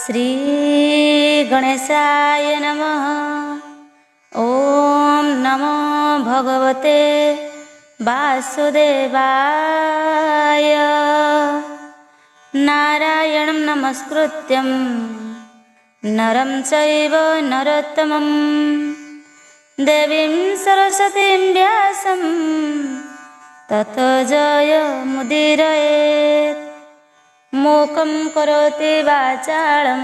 श्री गणेशाय नमः। ओम नमो भगवते वासुदेवाय। नारायणं नमस्कृत्यं नरं चैव नरोत्तमं देवीं सरस्वतीं व्यासं ततो जयमुदीरयेत्। मूकं करोति वाचालं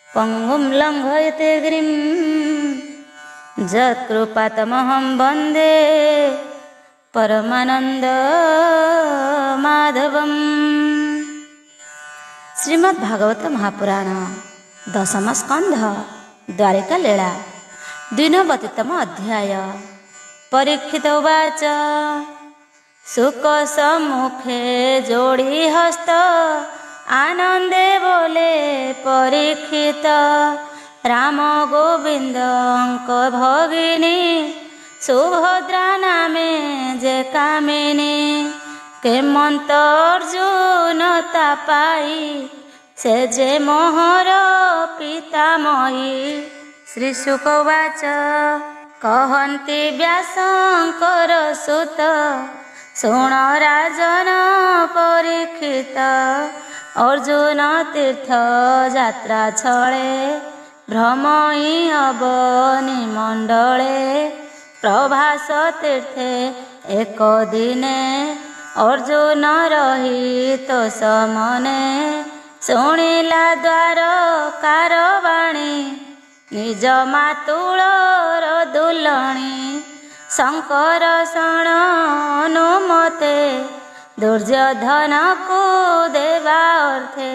पंगुं लङ्घयते गिरिं यत्कृपातमहं वन्दे परमानन्दमाधवम्। श्रीमद्भागवत महापुराण दशम स्कंध द्वारिका लीला द्विनवतितम अध्याय। परीक्षित उवाच सुख सम्मुखे जोड़ी हस्त आनंदे बोले परीक्षित। राम गोविंदंक भगिनी सुभद्रा नामे जे कामिनी। केमंत अर्जुन तापाई से जे मोहर पितामही। श्री शुक उवाच कहन्ति व्यासंकर सुत शुण राजन परीक्षित। अर्जुन तीर्थ यात्रा छळे भ्रमई अवनि मंडले। प्रभास तीर्थे एक दिने अर्जुन रहित समने। शुणिला द्वारकार वाणी निज मातुलर दुलणी। शंकर शरण अनुमते दुर्योधन को देवा अर्थे।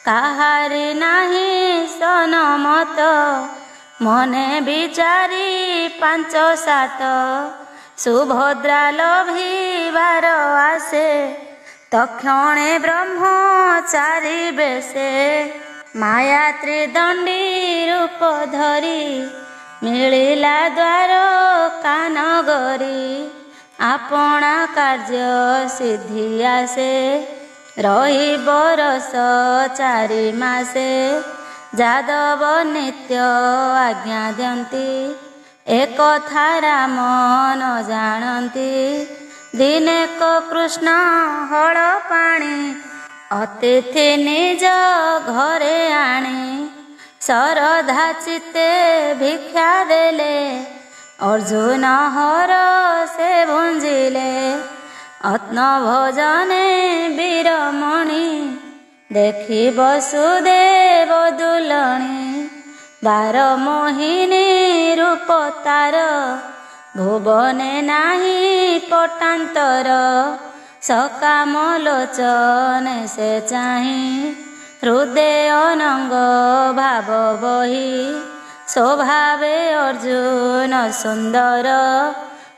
काहारी नाही सनमत मने विचारी पांच सात। सुभद्रा लोभिवार आसे तक्षणे ब्रह्मचारी बेशे। माया त्रिदंडी रूप धरी मिलिला द्वार कानगरी। आपणा कार्य सिद्धि आसे रही बरस चारि मासे। जादव नित्य आज्ञा दियंती एक कथा राम न जानती। दिने को कृष्ण हल पाणी अतिथि निज घरे आणी। सरधा चित्ते भिक्षा देले अर्जुन हर से भुंजिले। अत्न भोजने वीरमणि देखी वसुदेव दुलणी। बार मोहिनी रूप तार भुवने नाही पटांतर। सकाम लोचने से चाही हृदय अनंग भाव बही। स्वभावे अर्जुन सुंदर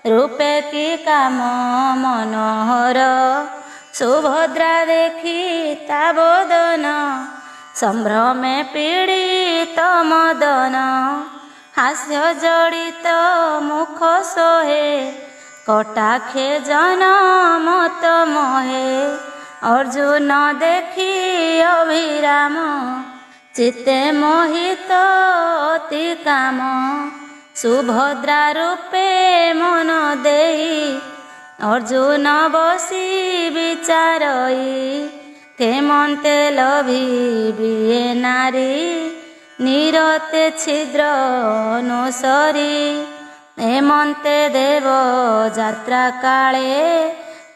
रूपे की काम मनोहर। सुभद्रा देखी ताबोदन संभ्रमे पीड़ित मदन। हास्य जड़ित मुख सोहे कटाखे जनमत मोहे। अर्जुन देखी अभिराम चित्ते मोहित अति काम। सुभद्रा रूपे मन देई अर्जुन बसी विचारई। केमंते लभिबिए नारी निरते छिद्र अनुसरी। हेमंते देव यात्रा काले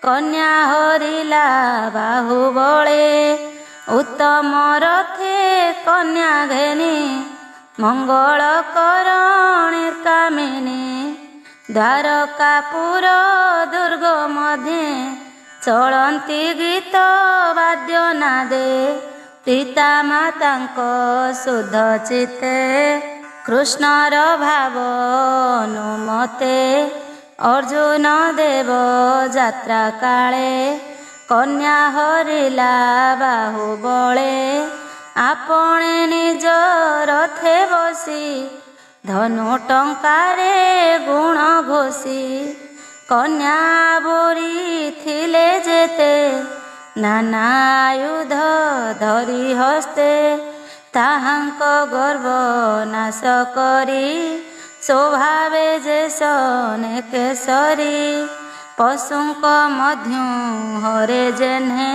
कन्या हरिला बाहुबले। उत्तम रथे कन्या घेनी मंगल करणी कामिनी। द्वारकापुर दुर्ग मध्ये चलंती गीत वाद्य नादे। पिता मातांक शुद्ध चित्ते कृष्णर भाव अनुमते। अर्जुन देव यात्रा काले कन्या हरिला बाहुबले। आपणे निज रथे बसी धनु टंकारे गुण घोषी। कन्या बोरी थिले जेते ନାନା ଆୟୁଧ ଧରି ହସ୍ତେ ତାହାଙ୍କ ଗର୍ବ ନାଶ କରି ସ୍ୱଭାବେ ଯେ ସନେ କେଶରୀ ପଶୁଙ୍କ ମଧ୍ୟ ହରେ ଯେହ୍ନେ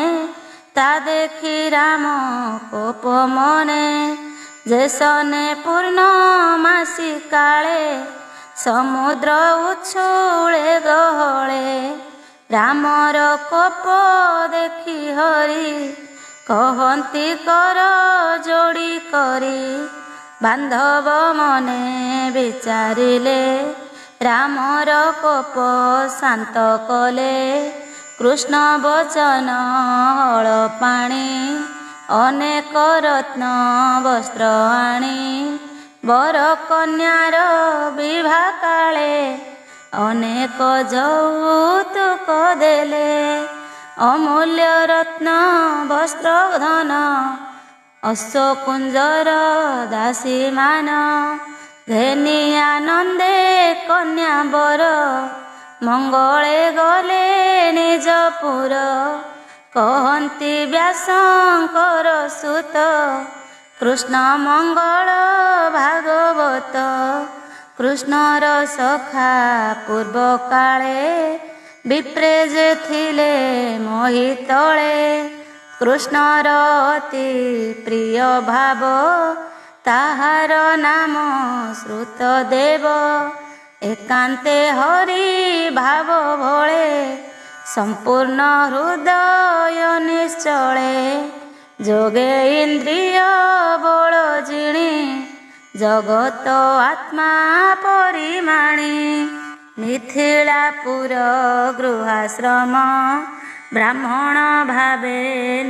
ତା ଦେଖି ରାମ କୋପ ମନେ ଯେ ସନେ ପୂର୍ଣ୍ଣମାସୀ କାଳେ ସମୁଦ୍ର ଉଛୁଳେ ଗହଳେ ରାମର କୋପ ଦେଖି ହରି କହନ୍ତି କର ଯୋଡ଼ି କରି ବାନ୍ଧବ ମନେ ବିଚାରିଲେ ରାମର କୋପ ଶାନ୍ତ କଲେ କୃଷ୍ଣ ବଚନ ହଳ ପାଣି ଅନେକ ରତ୍ନ ବସ୍ତ୍ର ଆଣି ବର କନ୍ୟାର ବିଭା କାଳେ ଅନେକ ଯୌତୁକ ଦେଲେ ଅମୂଲ୍ୟ ରତ୍ନ ବସ୍ତ୍ର ଧନ ଅଶ୍ୱକୁଞ୍ଜର ଦାସୀମାନ ଘେନି ଆନନ୍ଦେ କନ୍ୟା ବର ମଙ୍ଗଳେ ଗଲେ ନିଜପୁର କହନ୍ତି ବ୍ୟାସଙ୍କର ସୁତ କୃଷ୍ଣ ମଙ୍ଗଳ ଭାଗବତ କୃଷ୍ଣର ସଖା ପୂର୍ବ କାଳେ ବିପ୍ରେ ଯେ ଥିଲେ ମୋହିତଳେ କୃଷ୍ଣର ଅତି ପ୍ରିୟ ଭାବ ତାହାର ନାମ ଶ୍ରୁତ ଦେବ ଏକାନ୍ତେ ହରି ଭାବ ଭଳେ ସମ୍ପୂର୍ଣ୍ଣ ହୃଦୟ ନିଶ୍ଚଳେ ଯୋଗେ ଇନ୍ଦ୍ରିୟ ବଳ ଜିଣି ଜଗତ ଆତ୍ମା ପରିମାଣି ମିଥିଳାପୁର ଗୃହାଶ୍ରମ ବ୍ରାହ୍ମଣ ଭାବେ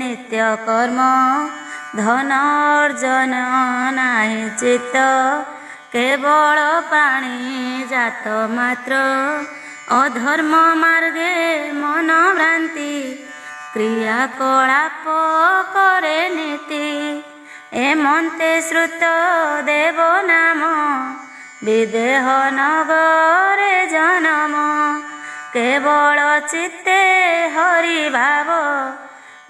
ନିତ୍ୟ କର୍ମ ଧନ ଅର୍ଜନ ନାହିଁ ଚିତ୍ତ କେବଳ ପ୍ରାଣୀ ଜାତ ମାତ୍ର ଅଧର୍ମ ମାର୍ଗେ ମନ ଭ୍ରାନ୍ତି କ୍ରିୟାକଳାପ କରେ ନୀତି ଏମନ୍ତେ ଶ୍ରୁତ ଦେବ ନାମ ବିଦେହ ନଗରେ ଜନମ କେବଳ ଚିତ୍ତେ ହରି ଭାବ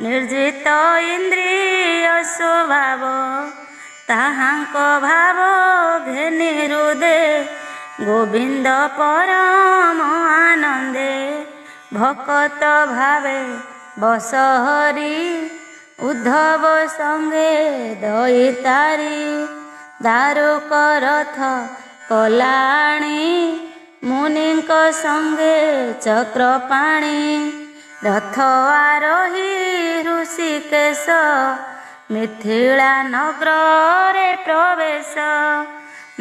ନିର୍ଜିତ ଇନ୍ଦ୍ରିୟ ସ୍ୱଭାବ ତାହାଙ୍କ ଭାବ ଘେନି ହୃଦେ ଗୋବିନ୍ଦ ପରମ ଆନନ୍ଦେ ଭକତ ଭାବେ ବସ ହରି ଉଦ୍ଧବ ସଙ୍ଗେ ଦଇତାରି ଦାରୁକ ରଥ କଲାଣି ମୁନିଙ୍କ ସଙ୍ଗେ ଚକ୍ରପାଣି ରଥ ଆରୋହୀ ଋଷିକେଶ ମିଥିଳା ନଗରରେ ପ୍ରବେଶ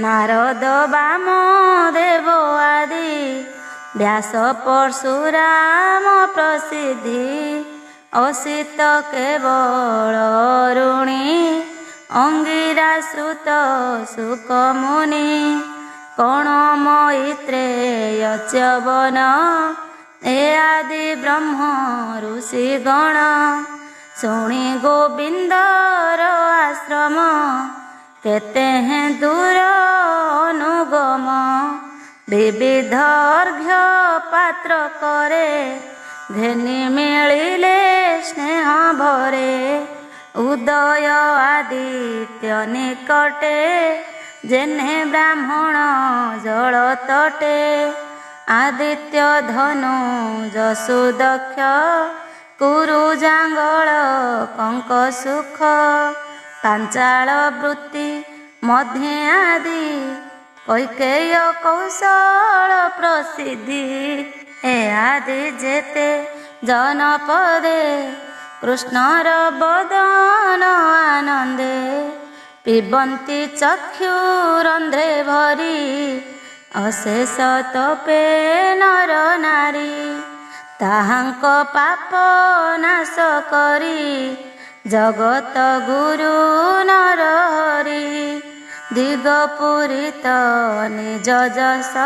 ନାରଦ ବାମ ଦେବ ଆଦି ବ୍ୟାସ ପରଶୁରାମ ପ୍ରସିଦ୍ଧି ଅସିତ କେବଳ ଋଣୀ ଅଙ୍ଗିରା ଶ୍ରୁତ ସୁକ ମୁନି କଣ ମୈତ୍ରେୟ ଚ୍ୟବନ ଏ ଆଦି ବ୍ରହ୍ମ ଋଷି ଗଣ ଶୁଣି ଗୋବିନ୍ଦର ଆଶ୍ରମ କେତେ ହେଁ ଦୂର ଅନୁଗମ ବିବିଧ ଅର୍ଘ୍ୟ ପାତ୍ର କରେ ଘେନି ମିଳିଲେ ସ୍ନେହ ଭରେ ଉଦୟ ଆଦିତ୍ୟ ନିକଟେ ଯେହ୍ନେ ବ୍ରାହ୍ମଣ ଜଳ ତଟେ ଆଦିତ୍ୟ ଧନୁ ଯଶୋଦକ୍ଷ କୁରୁ ଜାଙ୍ଗଳ କଙ୍କ ସୁଖ ପାଞ୍ଚାଳ ବୃତ୍ତି ମଧ୍ୟେ ଆଦି କୈକେୟ କୌଶଳ ପ୍ରସିଦ୍ଧି ଏ ଆଦି ଯେତେ ଜନପଦେ କୃଷ୍ଣର ବଦନ ଆନନ୍ଦେ ପିବନ୍ତି ଚକ୍ଷୁରନ୍ଧ୍ରେ ଭରି ଅଶେଷ ତପେ ନର ନାରୀ ତାହାଙ୍କ ପାପ ନାଶ କରି ଜଗତ ଗୁରୁ ନର ହରି ଦିଗ ପୁରିତ ନିଜ ଯଶ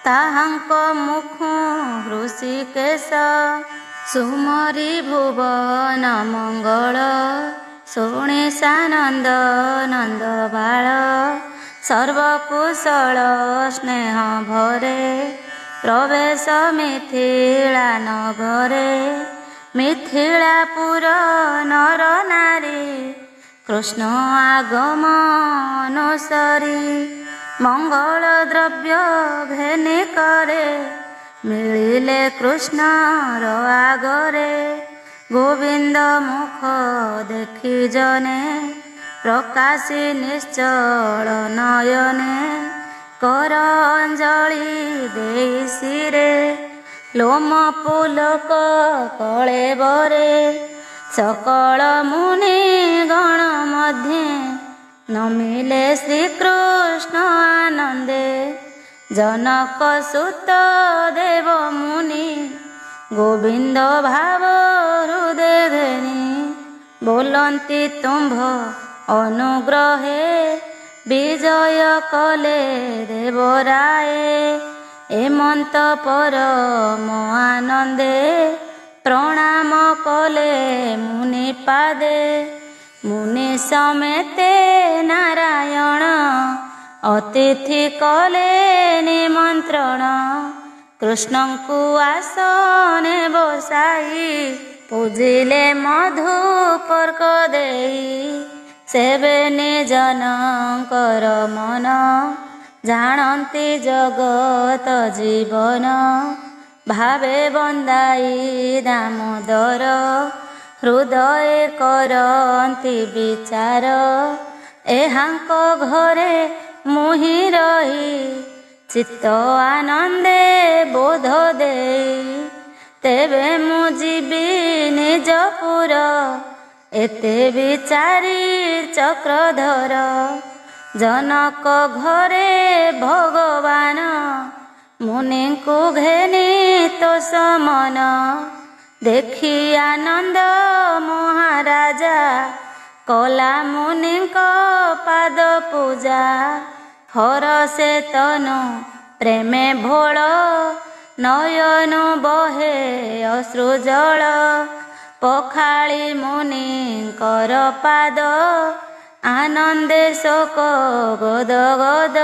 ତାହାଙ୍କ ମୁଖ ହୃଷିକେଶ ସୁମରି ଭୁବନ ମଙ୍ଗଳ ଶୁଣି ସାନନ୍ଦ ନନ୍ଦ ବାଳ ସର୍ବକୁଶଳ ସ୍ନେହ ଭରେ ପ୍ରବେଶ ମିଥିଳା ନଗରେ ମିଥିଳାପୁର ନର ନାରୀ କୃଷ୍ଣ ଆଗମନ ସରି ମଙ୍ଗଳ ଦ୍ରବ୍ୟ ଘେନି କରେ ମିଳିଲେ କୃଷ୍ଣର ଆଗରେ। ଗୋବିନ୍ଦ ମୁଖ ଦେଖି ଜନେ ପ୍ରକାଶୀ ନିଶ୍ଚଳ ନୟନେ କର ଅଞ୍ଜଳି ଦେଇ ଶିରେ ଲୋମ ପୁଲକ କଳେବରେ। ସକଳ ମୁନି ଗଣ ମଧ୍ୟେ ନମିଲେ ଶ୍ରୀକୃଷ୍ଣ ଆନନ୍ଦେ ଜନକ ସୁତ ଦେବ ମୁନି ଗୋବିନ୍ଦ ଭାବ ହୃଦେ ଘେନି ବୋଲନ୍ତି ତୁମ୍ଭ ଅନୁଗ୍ରହେ ବିଜୟ କଲେ ଦେବରାଏ। ଏମନ୍ତ ପରମ ଆନନ୍ଦେ ପ୍ରଣାମ କଲେ ମୁନି ପାଦେ ମୁନି ସମେତେ ନାରାୟଣ ଅତିଥି କଲେ ନିମନ୍ତ୍ରଣ। କୃଷ୍ଣଙ୍କୁ ଆସନେ ବସାଇ ପୂଜିଲେ ମଧୁପର୍କ ଦେଇ ସେବେ ନିଜନଙ୍କର ମନ ଜାଣନ୍ତି ଜଗତ ଜୀବନ। ଭାବେ ବନ୍ଦାଇ ଦାମୋଦର ହୃଦୟ କରନ୍ତି ବିଚାର। ଏହାଙ୍କ ଘରେ ମୁହିଁ ରହି ଚିତ୍ତ ଆନନ୍ଦେ ବୋଧ ଦେଇ ତେବେ ମୁଁ ଯିବି ନିଜପୁର ଏତେ ବିଚାରି ଚକ୍ରଧର। ଜନକ ଘରେ ଭଗବାନ ମୁନିଙ୍କୁ ଘେନି ତୋଷ ମନ ଦେଖି ଆନନ୍ଦ ମହାରାଜା କଲା ମୁନିଙ୍କ ପାଦ ପୂଜା। ହରସେ ତନୁ ପ୍ରେମେ ଭୋଳ ନୟନୁ ବହେ ଅଶ୍ରୁ ଜଳ। ପଖାଳି ମୁନିଙ୍କର ପାଦ ଆନନ୍ଦେ ଶୋକ ଗଦ ଗଦ।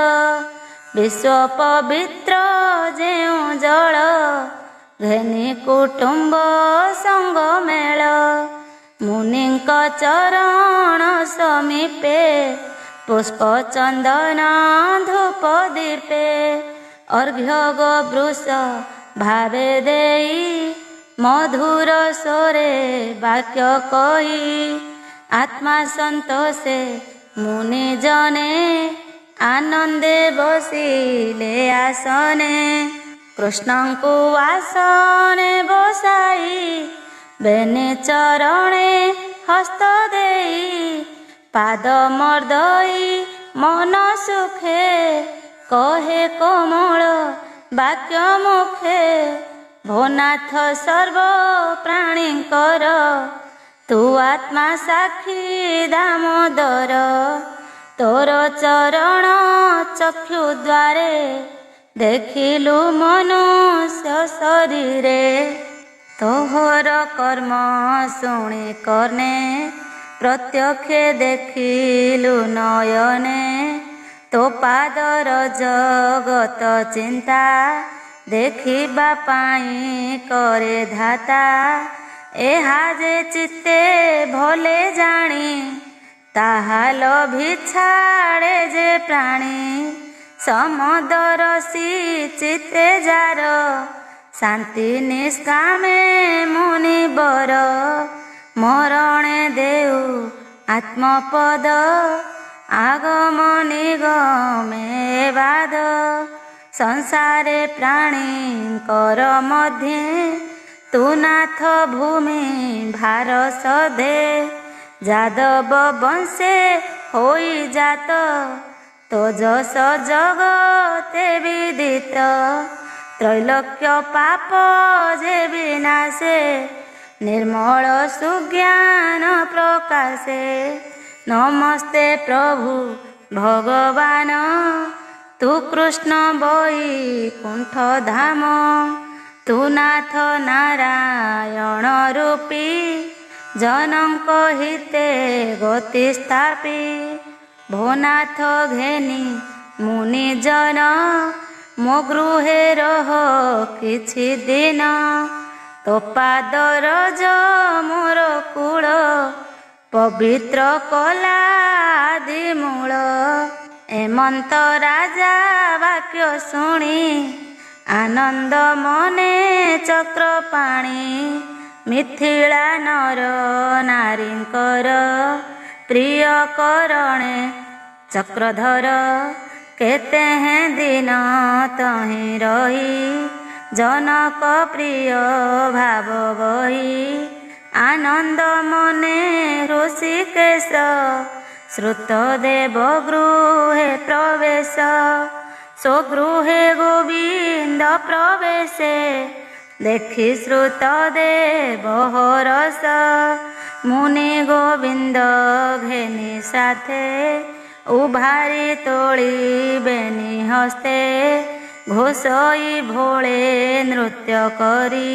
ବିଶ୍ୱ ପବିତ୍ର ଯେଉଁ ଜଳ ଘେନି କୁଟୁମ୍ବ ସଙ୍ଗ ମେଳ। ମୁନିଙ୍କ ଚରଣ ସମୀପେ ପୁଷ୍ପ ଚନ୍ଦନ ଧୂପ ଦୀପେ ଅର୍ଘ୍ୟ ଗୋବୃଷ ଭାବେ ଦେଇ ମଧୁର ସ୍ୱରେ ବାକ୍ୟ କହି ଆତ୍ମା ସନ୍ତୋଷେ ମୁନି ଜନେ ଆନନ୍ଦେ ବସିଲେ ଆସନେ। କୃଷ୍ଣଙ୍କୁ ଆସନେ ବସାଇ ବେନି ଚରଣେ ହସ୍ତ ଦେଇ ପାଦ ମର୍ଦଇ ମନ ସୁଖେ କହେ କୋମଳ ବାକ୍ୟ ମୁଖେ। ଭୋନାଥ ସର୍ବ ପ୍ରାଣୀଙ୍କର ତୁ ଆତ୍ମା ସାକ୍ଷୀ ଦାମୋଦର। ତୋର ଚରଣ ଚକ୍ଷୁ ଦ୍ୱାରେ ଦେଖିଲୁ ମନୁଷ୍ୟ ଶରୀରେ। ତୋହର କର୍ମ ଶୁଣି କର୍ଣ୍ଣେ ପ୍ରତ୍ୟକ୍ଷେ ଦେଖିଲୁ ନୟନେ। ତୋ ପାଦର ଜଗତ ଚିନ୍ତା ଦେଖିବା ପାଇଁ କରେ ଧାତା। ଏହା ଯେ ଚିତ୍ତେ ଭଲେ ଜାଣି ତାହା ଲୋଭି ଛାଡ଼େ ଯେ ପ୍ରାଣୀ। ସମଦରସି ଚିତ୍ତେ ଯାର ଶାନ୍ତି ନିଷ୍କାମେ ମୁନିବର। ମରଣେ ଦେଉ ଆତ୍ମପଦ ଆଗମ ନିଗମେ ବାଦ। ସଂସାରେ ପ୍ରାଣୀଙ୍କର ମଧ୍ୟେ ତୁ ନାଥ ଭୂମି ଭାର ସଧେ। ଯାଦବ ବଂଶେ ହୋଇ ଜାତ ତୋ ଯଶ ଜଗତେ ବିଦିତ। ତ୍ରୈଲୋକ୍ୟ ପାପ ଯେ ବିନାଶେ ନିର୍ମଳ ସୁଜ୍ଞାନ ପ୍ରକାଶେ। ନମସ୍ତେ ପ୍ରଭୁ ଭଗବାନ ତୁ କୃଷ୍ଣ ବୈକୁଣ୍ଠ ଧାମ। ତୁ ନାଥ ନାରାୟଣ ରୂପୀ ଜନଙ୍କ ହିତେ ଗତି ସ୍ଥାପି। ଭୋନାଥ ଘେନି ମୁନି ଜନ ମୋ ଗୃହେ ରହ କିଛି ଦିନ। तो पादर मोर कूल पवित्र कला आदि मूल। एमंत राजा वाक्य शुणी आनंद मने चक्र पाणी। मिथिला नर नारींकर प्रिय करणे चक्रधर। केते हैं दिन तहीं रही जनक प्रिय भाव बही। आनंद मने ऋषिकेश श्रुत देव गृहे प्रवेश। स्वगृहे गोविंद प्रवेशे देखि श्रुत देव हरस। मुनि गोविंद घेनी साथे उभारी तोड़ी बेनी हस्ते। घोषई भोले नृत्य करी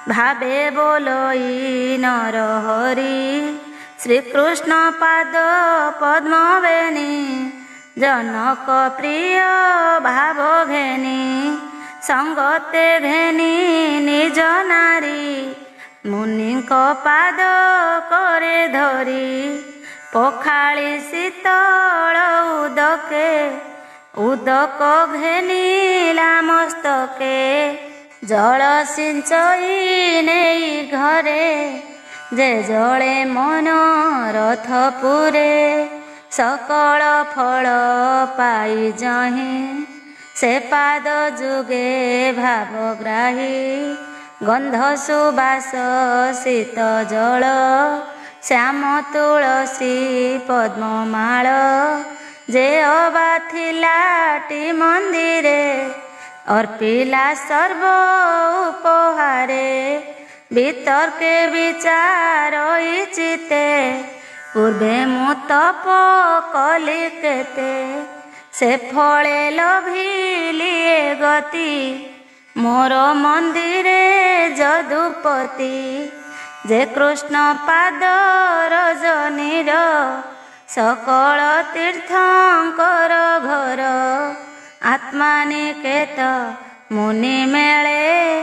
भावे बोलई नर हरि। श्रीकृष्ण पाद पद्म बेनी जनक प्रिय भाव घेनी। संगते घेनी निज नारी मुनिक पाद करे धरी। पखाळी शीतल उदके उदक घेनिला मस्तके। जल सिंचई नेई घरे जे जले मन रथ पुरे। सकल फल पाई जहीं से पाद जुगे भावग्राही। गंध सुबास शीत जल श्याम तुलसी पद्ममाल। जे अबा थिलाटी मंदिरे अर्पिला सर्व उपहारे। वितर्के विचार चिते पूर्वे मु तप कली केते। से फले लभिलिए गति मोर मंदिरे जदुपति। जे कृष्ण पाद रजनीर सकल तीर्थंकर घर। आत्मा निकेत मुनि मेले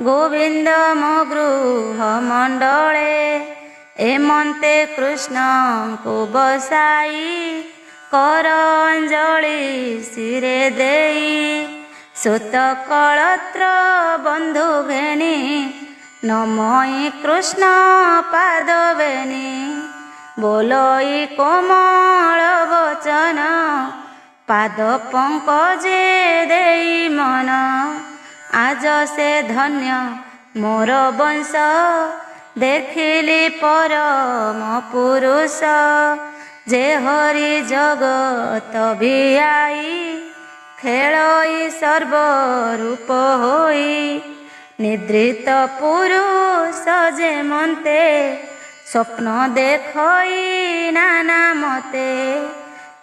गोविंद मो गृह मंडले। एमंते कृष्ण को बसाई कर अंजलि शिरे देई। सुत कलत्र बंधु घेनी नमई कृष्ण पाद बेनी। बोलई कोमल वचन पाद पंकजे देई मन। आज से धन्य मोर वंश देखिली परम पुरुष। जे हरि जगत भियाई खेलई सर्व रूप होई। निद्रित पुरुष जे मन्ते स्वप्न देखई नाना मते।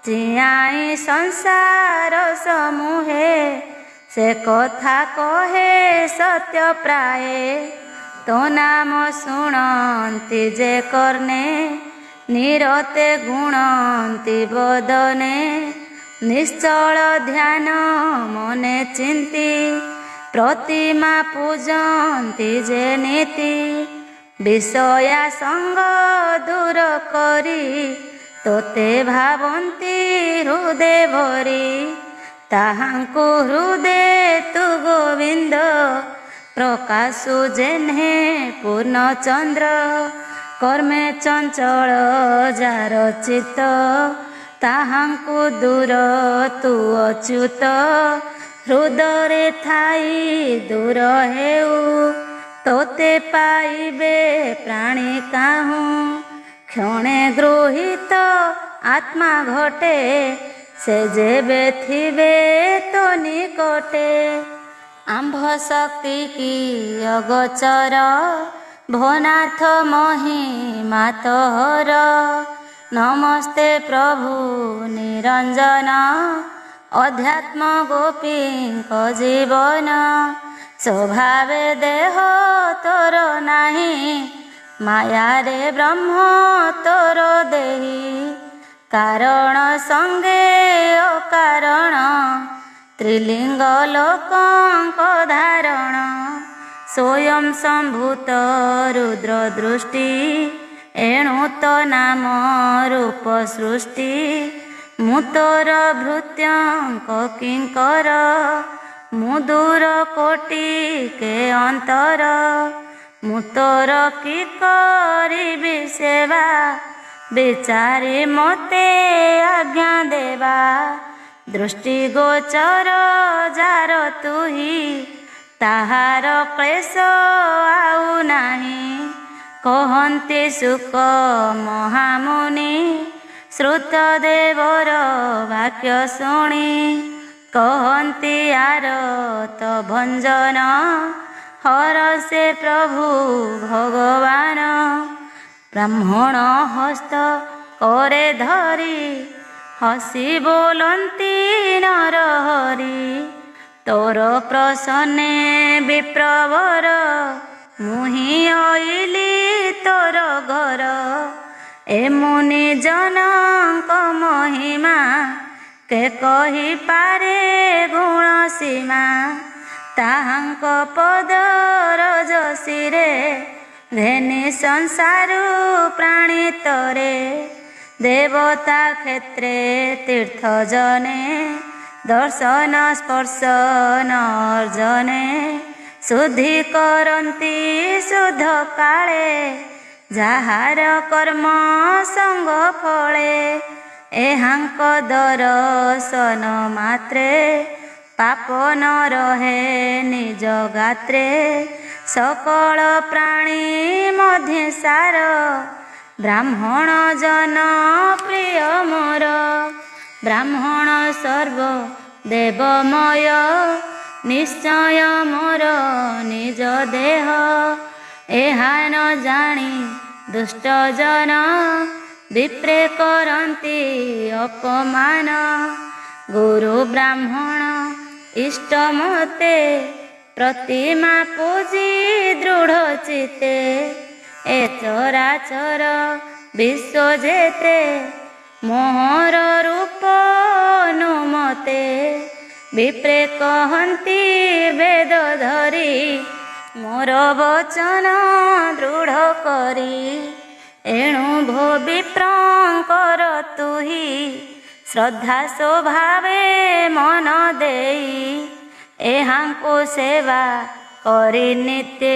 चियाई संसार समूहे से कथा कहे सत्य प्राय। तो नाम शुणन्ति जे कर्णे निरते गुणन्ति बदने। निश्चल ध्यान मने चिंती प्रतिमा पूजन्ति जे नीति। विषया संग दूर करी तोते भावन्ति हृदय भरी। ताहांकु हृदय तु गोविंद प्रकाशु जेन्हे पूर्ण चंद्र। कर्मे चंचल जार चित्त ताहांकु दूर तु अच्युत। हृदय थाई दूर हेउ तोते पाइबे प्राणी काहू। क्षणे गृहीत आत्मा घटे से जेबे थिबे तो निकटे। आंभ शक्ति की अगोचर भोनाथ महिमा तोहर। नमस्ते प्रभु निरंजन अध्यात्म गोपींक जीवन। स्वभावे देह तोर नाही माया रे ब्रह्म तोर देही। कारण संगे अकारण त्रिलिंग लोकंक धारण। स्वयं सम्भूत रुद्र दृष्टि एणु तो नाम रूप सृष्टि मु तोर भृत्यंक किंकर मु दूर कोटि के अंतर मु तोर कि करिबि सेवा विचारी मते आज्ञा देवा दृष्टि गोचर जार तुही ताहार क्लेश आउ नाही कहन्ति सुख महामुनि श्रुत देवर वाक्य शुणी कहन्ति आरत भंजन हर से प्रभु भगवान ब्राह्मण हस्त करे धरी हसी बोलन्ति नर हरि तोर प्रसन्ने विप्रवर मुहि आइली तोर घर ए मुनि जनक महिमा के कहि पारे गुण सीमा ताहांक पद रजसीरे धेनि संसारु प्राणी तरे देवता क्षेत्रे तीर्थ जने दर्शन स्पर्शन अर्जने शुद्धि करन्ति शुद्ध काले जाहार कर्म संग फले एहांक दर्शन मात्रे पाप न रहे निज गात्रे सकल प्राणी मध्य सार ब्राह्मण जन प्रिय मोर ब्राह्मण सर्व देवमय निश्चय मोर निज देह एहा न जानी दुष्ट जन विप्रे करन्ति अपमान गुरु ब्राह्मण इष्ट मते प्रतिमा पूजी दृढ़ चिते ए चराचर विश्व जेते मोहर रूप अनुमते विप्रे कहन्ति वेद धरी मोर वचन दृढ़ करी एणु भो विप्रंकर तुही श्रद्धा स्वभावे मन देई एहांको सेवा करी नित्य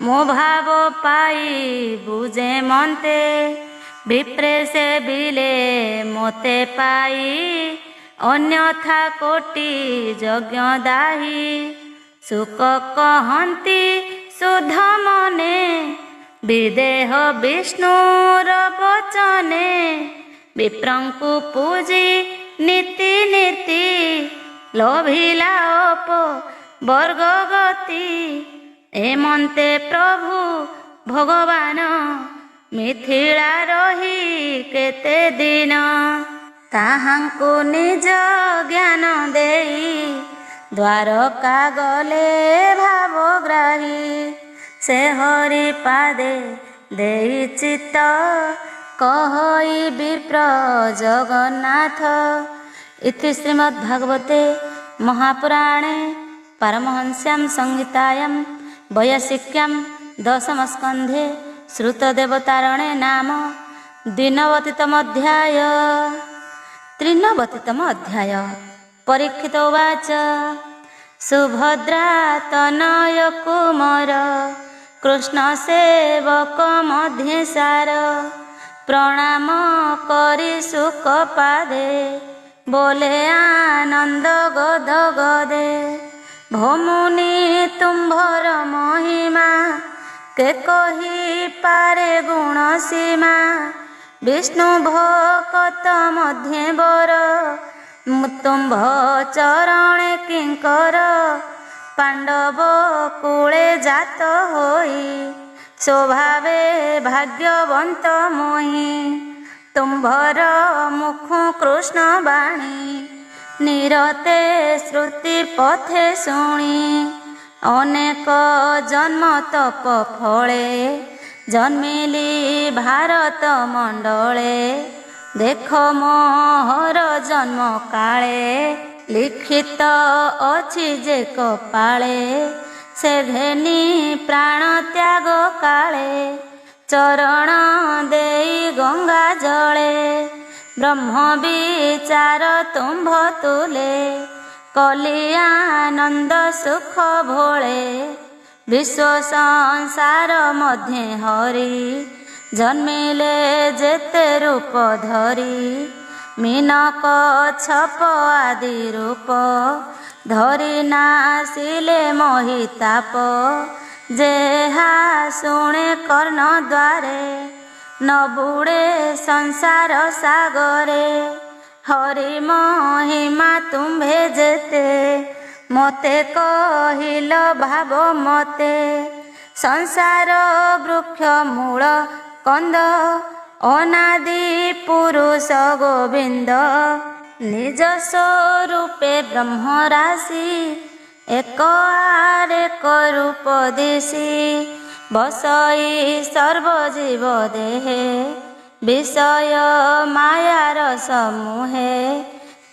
मो भाव पाई बुझे मन्ते विप्रे से बिले मोते पाई अन्यथा कोटि यज्ञ दाही सुख कहन्ति शुद्ध मने विदेह विष्णुर वचने विप्रंकु पूजी नीति नीति लोभिला अप वर्ग गति एमन्ते प्रभु भगवान मिथिला रही केते दिन ताहांकु निज ज्ञान देई द्वारका गले भावग्राही से हरि पादे देई चित्त कहई विप्र जगन्नाथ। इति श्रीमद्भागवते महापुराणे पारमहंस्यां संहितायां वैयासिक्यां दशमस्कन्धे श्रुतदेवतारणे नाम द्विनवतितम अध्याय। त्रिनवतितम अध्याय। परीक्षित उवाच सुभद्रा तनय कुमार कृष्ण सेवक मध्ये सार प्रणाम करी सुख पादे बोले आनंद गद गदे भमुनि तुम्भर महिमा के कही पारे गुण सीमा विष्णु भक्त मध्ये बर तुम्भ चरणे किंकर पांडव कूले जात होई स्वभावे भाग्यवंत मोहि तुम्भर मुख कृष्ण बाणी निरते श्रुति पथे शुणी अनेक जन्म तप फले जन्मिली भारत मंडले देख मोहर जन्म काले लिखित अछि जे कपाळे ସେ ଘେନି ପ୍ରାଣ ତ୍ୟାଗ କାଳେ ଚରଣ ଦେଇ ଗଙ୍ଗା ଜଳେ ବ୍ରହ୍ମ ବିଚାର ତୁମ୍ଭ ତୁଲେ କଲି ଆନନ୍ଦ ସୁଖ ଭୋଳେ ବିଶ୍ୱ ସଂସାର ମଧ୍ୟେ ହରି ଜନ୍ମିଲେ ଯେତେ ରୂପ ଧରି ମୀନ କଚ୍ଛପ ଆଦି ରୂପ ଧରି ନାସିଲେ ମୋହିତାପ ଯେହା ଶୁଣେ କର୍ଣ୍ଣ ଦ୍ୱାରେ ନ ବୁଡ଼େ ସଂସାର ସାଗରେ ହରି ମହିମା ତୁମ୍ଭେ ଯେତେ ମୋତେ କହିଲ ଭାବ ମତେ ସଂସାର ବୃକ୍ଷ ମୂଳ କନ୍ଦ ଅନାଦି ପୁରୁଷ ଗୋବିନ୍ଦ ନିଜ ସ୍ୱରୂପେ ବ୍ରହ୍ମ ରାଶି ଏକ ଆରେକ ରୂପ ଦିଶି ବସଇ ସର୍ବଜୀବ ଦେହେ ବିଷୟ ମାୟାର ସମୂহে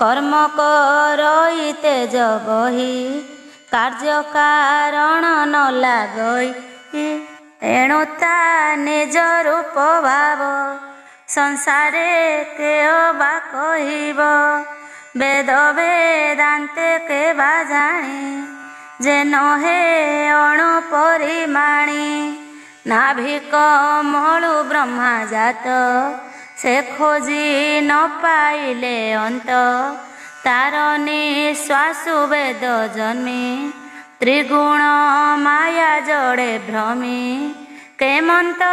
କର୍ମ କରଇ ତେଜ ବହି କାର୍ଯ୍ୟ କାରଣ ନ ଲାଗଇ ଏଣୁ ତା ନିଜ ରୂପ ଭାବ ସଂସାରେ କେହ ବା କହିବ ବେଦ ବେଦାନ୍ତେ କେ ବା ଜାଣି ଯେ ନହେ ଅଣୁ ପରିମାଣି ନାଭିକ ମଳୁ ବ୍ରହ୍ମା ଜାତ ସେ ଖୋଜି ନ ପାଇଲେ ଅନ୍ତ ତାର ନିଶ୍ୱାସୁ ବେଦ ଜନ୍ମି ତ୍ରିଗୁଣ ମାୟା ଜଡ଼େ ଭ୍ରମି କେମନ୍ତ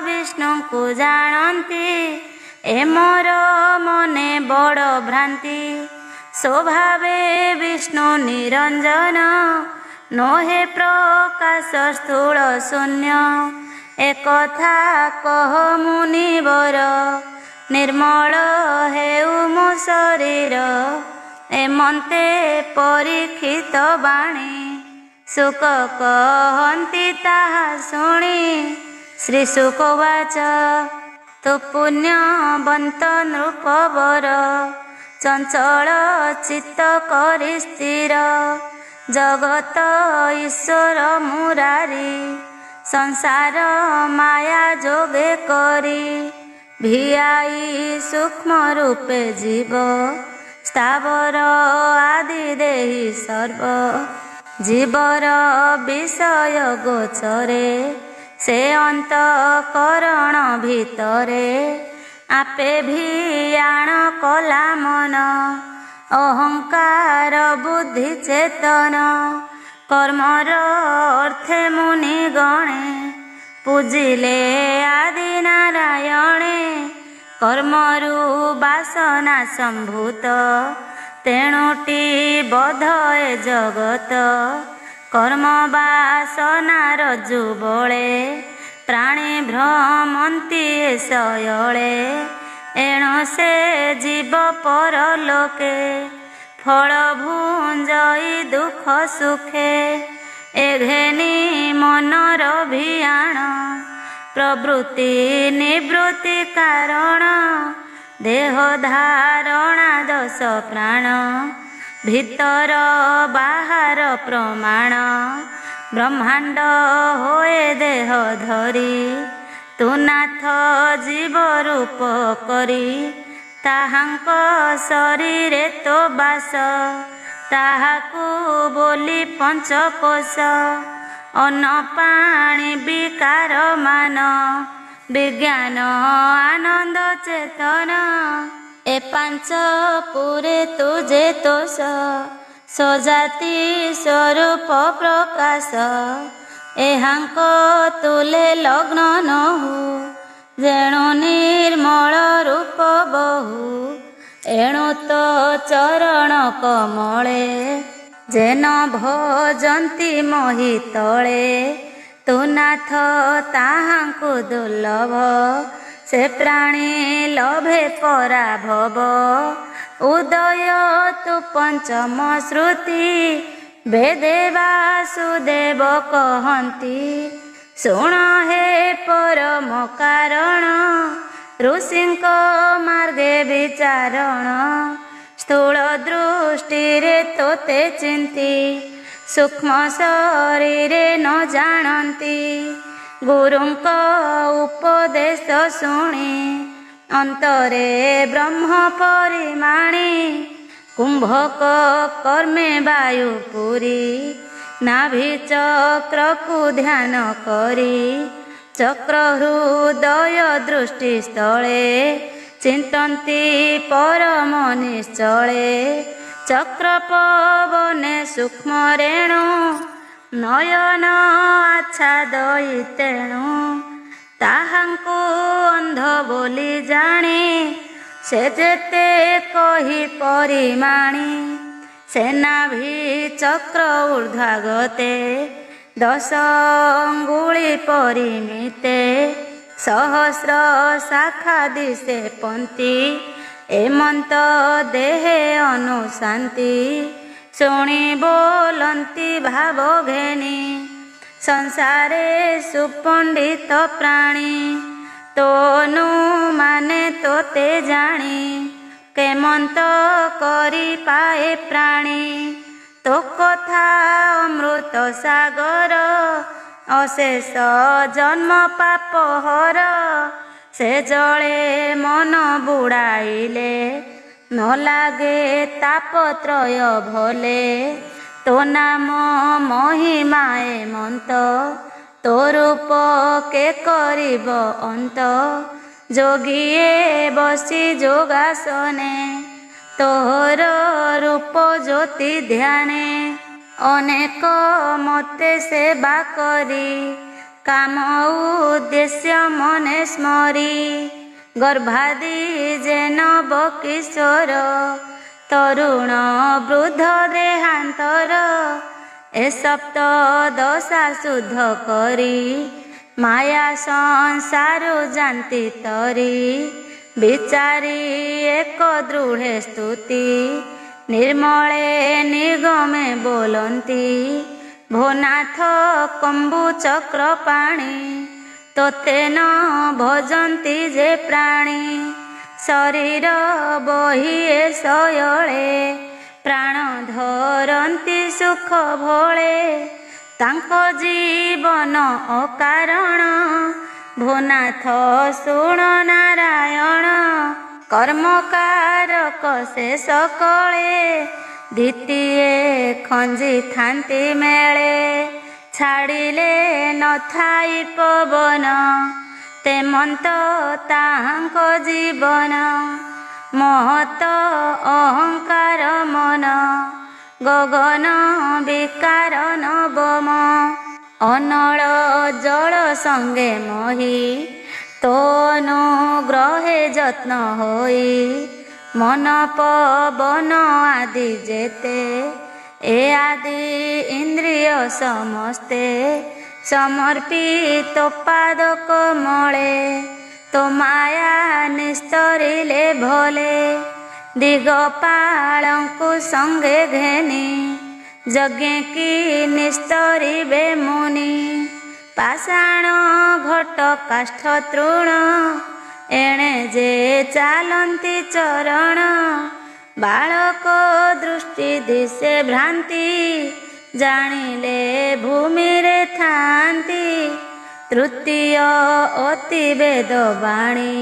ବିଷ୍ଣୁଙ୍କୁ ଜାଣନ୍ତି ଏ ମୋର ମନେ ବଡ଼ ଭ୍ରାନ୍ତି ସ୍ୱଭାବେ ବିଷ୍ଣୁ ନିରଞ୍ଜନ ନୋହେ ପ୍ରକାଶ ସ୍ଥୂଳ ଶୂନ୍ୟ ଏକଥା କହ ମୁନିବର ନିର୍ମଳ ହେଉ ମୋ ଶରୀର ଏମନ୍ତେ ପରୀକ୍ଷିତ ବାଣୀ ସୁକ କହନ୍ତି ତାହା ଶୁଣି ଶ୍ରୀ ସୁକ ବାଚ ତୁ ପୁଣ୍ୟବନ୍ତ ନୃପବର ଚଞ୍ଚଳ ଚିତ୍ତ କରି ସ୍ଥିର ଜଗତ ଈଶ୍ୱର ମୁରାରି ସଂସାର ମାୟା ଯୋଗେ କରି ଭିଆଇ ସୂକ୍ଷ୍ମ ରୂପେ ଜୀବ ସ୍ଥାବର ଆଦି ଦେହି ସର୍ବ ଜୀବର ବିଷୟ ଗୋଚରେ ସେ ଅନ୍ତଃକରଣ ଭିତରେ ଆପେ ଭିଆଣ କଲା ମନ ଅହଙ୍କାର ବୁଦ୍ଧି ଚେତନ କର୍ମର ଅର୍ଥେ ମୁନି ଗଣେ ପୂଜିଲେ ଆଦି ନାରାୟଣେ କର୍ମରୁ ବାସନା ସମ୍ଭୂତ ତେଣୁଟି ବଧ ଏ ଜଗତ କର୍ମ ବାସନାର ଯୁବଳେ ପ୍ରାଣୀ ଭ୍ରମନ୍ତି ଏ ଶୟଳେ ଏଣୁ ସେ ଜୀବ ପରଲୋକେ ଫଳ ଭୁଞ୍ଜଇ ଦୁଃଖ ସୁଖେ ଏ ଘେନି ମନର ଭିଆଣ ପ୍ରବୃତ୍ତି ନିବୃତ୍ତି କାରଣ ଦେହ ଧାରଣା ଦଶ ପ୍ରାଣ ଭିତର ବାହାର ପ୍ରମାଣ ବ୍ରହ୍ମାଣ୍ଡ ହୋଏ ଦେହ ଧରି ତୁ ନାଥ ଜୀବ ରୂପ କରି ତାହାଙ୍କ ଶରୀରେ ତୋ ବାସ ତାହାକୁ ବୋଲି ପଞ୍ଚକୋଶ ଅନ୍ନ ପାଣି ବିକାର ମାନ ବିଜ୍ଞାନ ଆନନ୍ଦ ଚେତନ ଏ ପାଞ୍ଚ ପୁରେ ତୁଜେ ତୋଷ ସଜାତି ସ୍ୱରୂପ ପ୍ରକାଶ ଏହାଙ୍କ ତୁଲେ ଲଗ୍ନ ନହୁ ଯେଣୁ ନିର୍ମଳ ରୂପ ବହୁ ଏଣୁ ତ ଚରଣ କମଳେ ଯେନ ଭଜନ୍ତି ମୋହି ତଳେ ତୁ ନାଥ ତାହାଙ୍କୁ ଦୁର୍ଲଭ ସେ ପ୍ରାଣୀ ଲଭେ ପରାଭବ ଉଦୟ ତୁ ପଞ୍ଚମ ଶ୍ରୁତି ବେଦେ ବାସୁଦେବ କହନ୍ତି ଶୁଣ ହେ ପରମ କାରଣ ଋଷିଙ୍କ ମାର୍ଗେ ବିଚାରଣ ସ୍ଥୂଳ ଦୃଷ୍ଟିରେ ତୋତେ ଚିନ୍ତି सूक्ष्म शरीरे न जानती गुरुଙ୍କ उपदेश शुणी अंतरे ब्रह्म परिमाणी कुंभक कर्मे वायु पुरी नाभि चक्र को ध्यान करी चक्र हृदय दृष्टि स्थले चिंतन्ति परम निश्चले चक्र पवने सूक्ष्म रेणु नयन आच्छादयि तेणु ताहांकु अंध बोली जानी से जेते कही परिमाणी सेनाभि चक्र ऊर्ध्वागते 10 अंगुली परिमिते सहस्र शाखा दिशे पंक्ति एमंत देहे अनुशांति शुणी बोलंती भाव घेनी संसारे सुपंडित प्राणी तोनु माने तोते जानी केमंत करी पाए प्राणी तो कथा अमृत सागर अशेष जन्म पाप हर से जले मन बुड़ाइले न लागे तापत्रय भले तो नाम महिमाए मंत तो रूप के करिब अंत जोगिए बसी जोगासने तोहर रूप ज्योति ध्याने अनेक मते सेवा करी काम उद्देश्य मने स्मरी गर्भादि जेन किशोर तरुण वृद्ध देहांतर ए सप्तदशा शुद्ध करी माया संसार जानती तरी विचारी एक दृढ़ स्तुति निर्मले निगमे बोलंती भोनाथ कंबु चक्र पाणी तोते न भजंती जे प्राणी शरीर बहिए शयले प्राण धरंती सुख भोले तांको जीवन अकारण भोनाथ शुण नारायण कर्मकारक से सकले द्वितीय खंजी थांती मेले छाड़िले न थाई पवन तेमंत ताहांको जीवन महत अहंकार मन गगन विकार नवम अनल जल संगे मही तोनुग्रहे जत्न होई मन पवन आदि जेते ए आदि इंद्रिय समस्ते समर्पित पाद कमले तो माया निस्तरिले भोले दिगपालंकु संगे घेनी यज्ञ की निस्तरिबे मुनि पाषाण घट काष्ठ तृण एणे जे चालंती चरण बालक दृष्टि दिशे भ्रांति जानिले भूमि रे थांती तृतीय अति वेद वाणी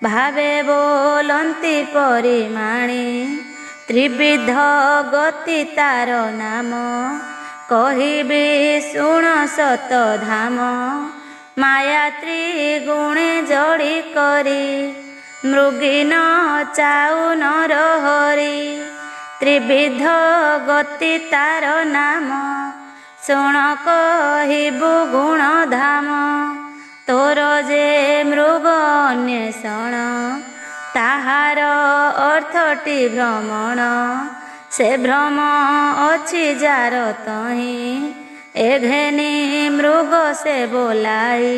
भावे बोलंती परिमाणी त्रिविध गति तार नाम कहिबी शुण सत धाम माया त्रिगुणे जड़ी करी मृगिन चाउ नर हरि त्रिविध गति तार नाम शुण कहिबु गुण धाम तोर जे मृग अन्वेषण ताहार अर्थटी भ्रमण से भ्रम अछि जार तही एघेनी मृग से बोलाई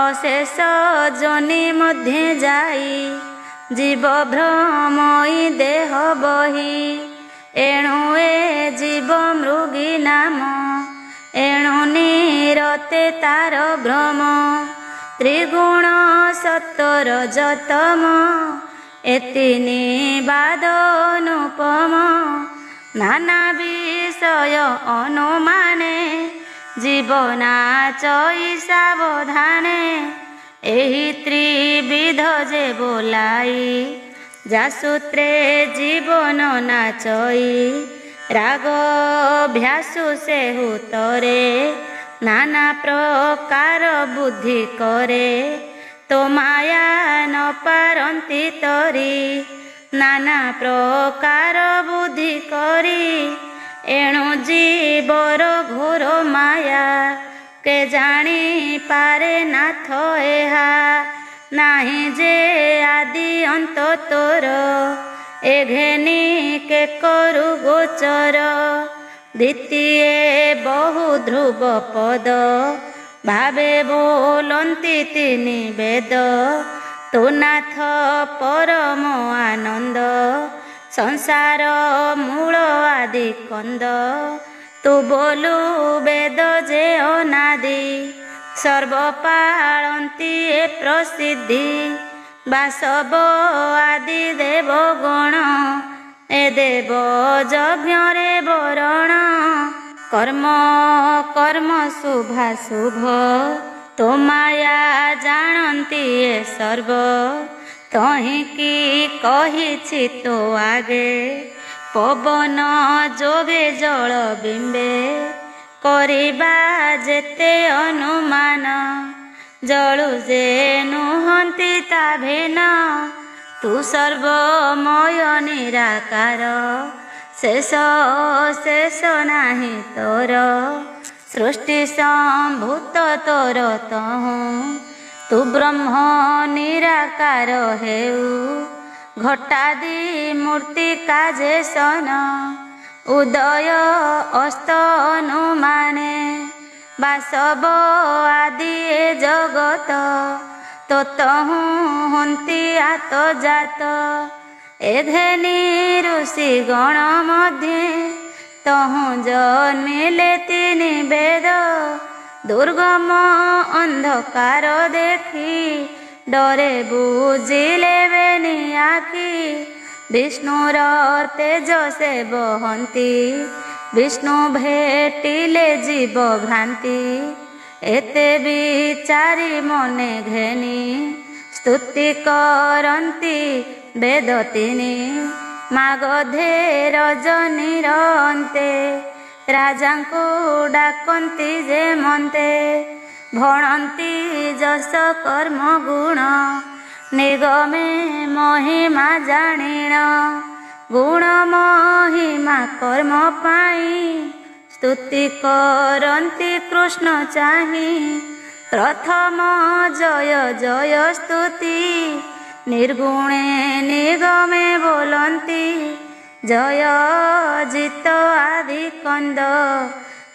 अशेष जनि मध्य जाई जीव भ्रमई देह बही एणु ए जीव मृगी नाम एणु निरते तार भ्रम त्रिगुण सत्तर जतम एतिनी बाद अनुपम नाना विषय अनुमाने जीवना चई सावधाने एही त्रिविध जे बोलाई जासूत्रे जीवन नाचई राग भ्यासु सेहु तरे नाना प्रकार बुद्धि करे तो माया न पारंती तरी नाना प्रकार बुद्धि करी एणु जीवर घोर माया के जानी पारे नाथ एहा नाही जे आदि अंत तोर ए घेनी के करू गोचर द्वितीय बहु ध्रुव पद भावे बोलंती तिनि वेद तो नाथ परम आनंद संसार मूल आदि कंद तू बोलू वेद जे अनादि सर्व पालंती ए प्रसिद्धि बासव आदि देव गण ए देव यज्ञ रे बरण कर्म कर्म शुभाशुभ तो माया जानती ए सर्व तही की कही तो आगे पवन जोगे जल बिंबे करिबा जेते अनुमान जलु जे नुहंती ता भेन तू सर्वमय निराकार शेष शेष नाही तोर सृष्टि संभूत तोर तहु तू ब्रह्म निराकार हेउ घटादि मूर्ति काजे सन उदय अस्त अनुमाने बासव आदि ए जगत तो तहु हंती आत जात एधेनी ऋषि गण मध्ये तहु जन्मिले तिनि वेद दुर्गम अंधकार देखी डरे बुझिले बेनी आखि विष्णुर तेज से बहंती विष्णु भेटिले जीव भ्रांति एते विचारी मने घेनी स्तुति करंती वेद तिनि मागधे रजनीर अन्ते राजांकु डाकंती जे मन्ते भणंती जस कर्म गुण निगमे महिमा जाणीण गुण महिमा कर्म पाई स्तुति करंती कृष्ण चाहि प्रथम जय जय स्तुति निर्गुणे निगमे बोलंती जय जित आदि कंद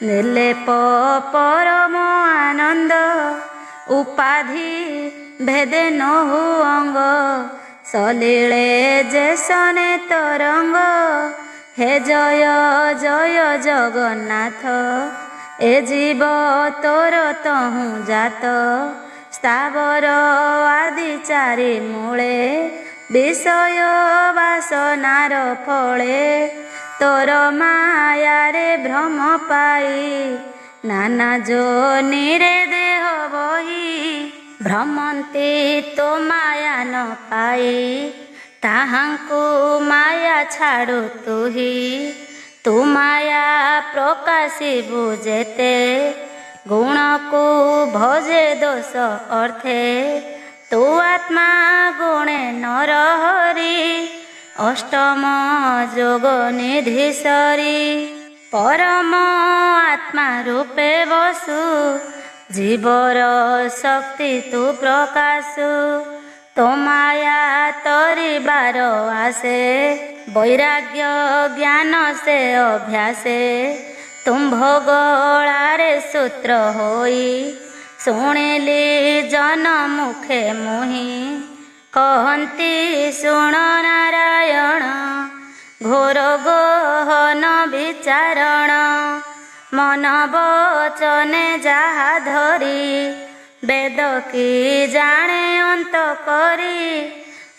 निर्लेप परम आनंद उपाधि भेदे नहु अंग सलीले जेसने तरंग हे जय जय जगन्नाथ ए जीव तोर तहु जात स्थावर आदि चारि मूले विषय वासनार फले तोर माया रे भ्रम पाई नाना जोनिरे देह बही भ्रमंती तो माया न पाई ताहांकु माया छाड़ू तुही तू माया प्रकाशिबु जेते गुण को भजे दोष अर्थे तू आत्मा गुणे नर हरि अष्टम जोग निधि सरी परम आत्मा रूपे बसु जीवर शक्ति तू प्रकाशु तो माया तरिबार आसे वैराग्य ज्ञान से अभ्यासे तुम भोगलारे सूत्र होई शुणिली जन मुखे मुहि कहंती शुण नारायण घोर गहन विचारण मन वचने जहा धरी वेद की जाने अंत करी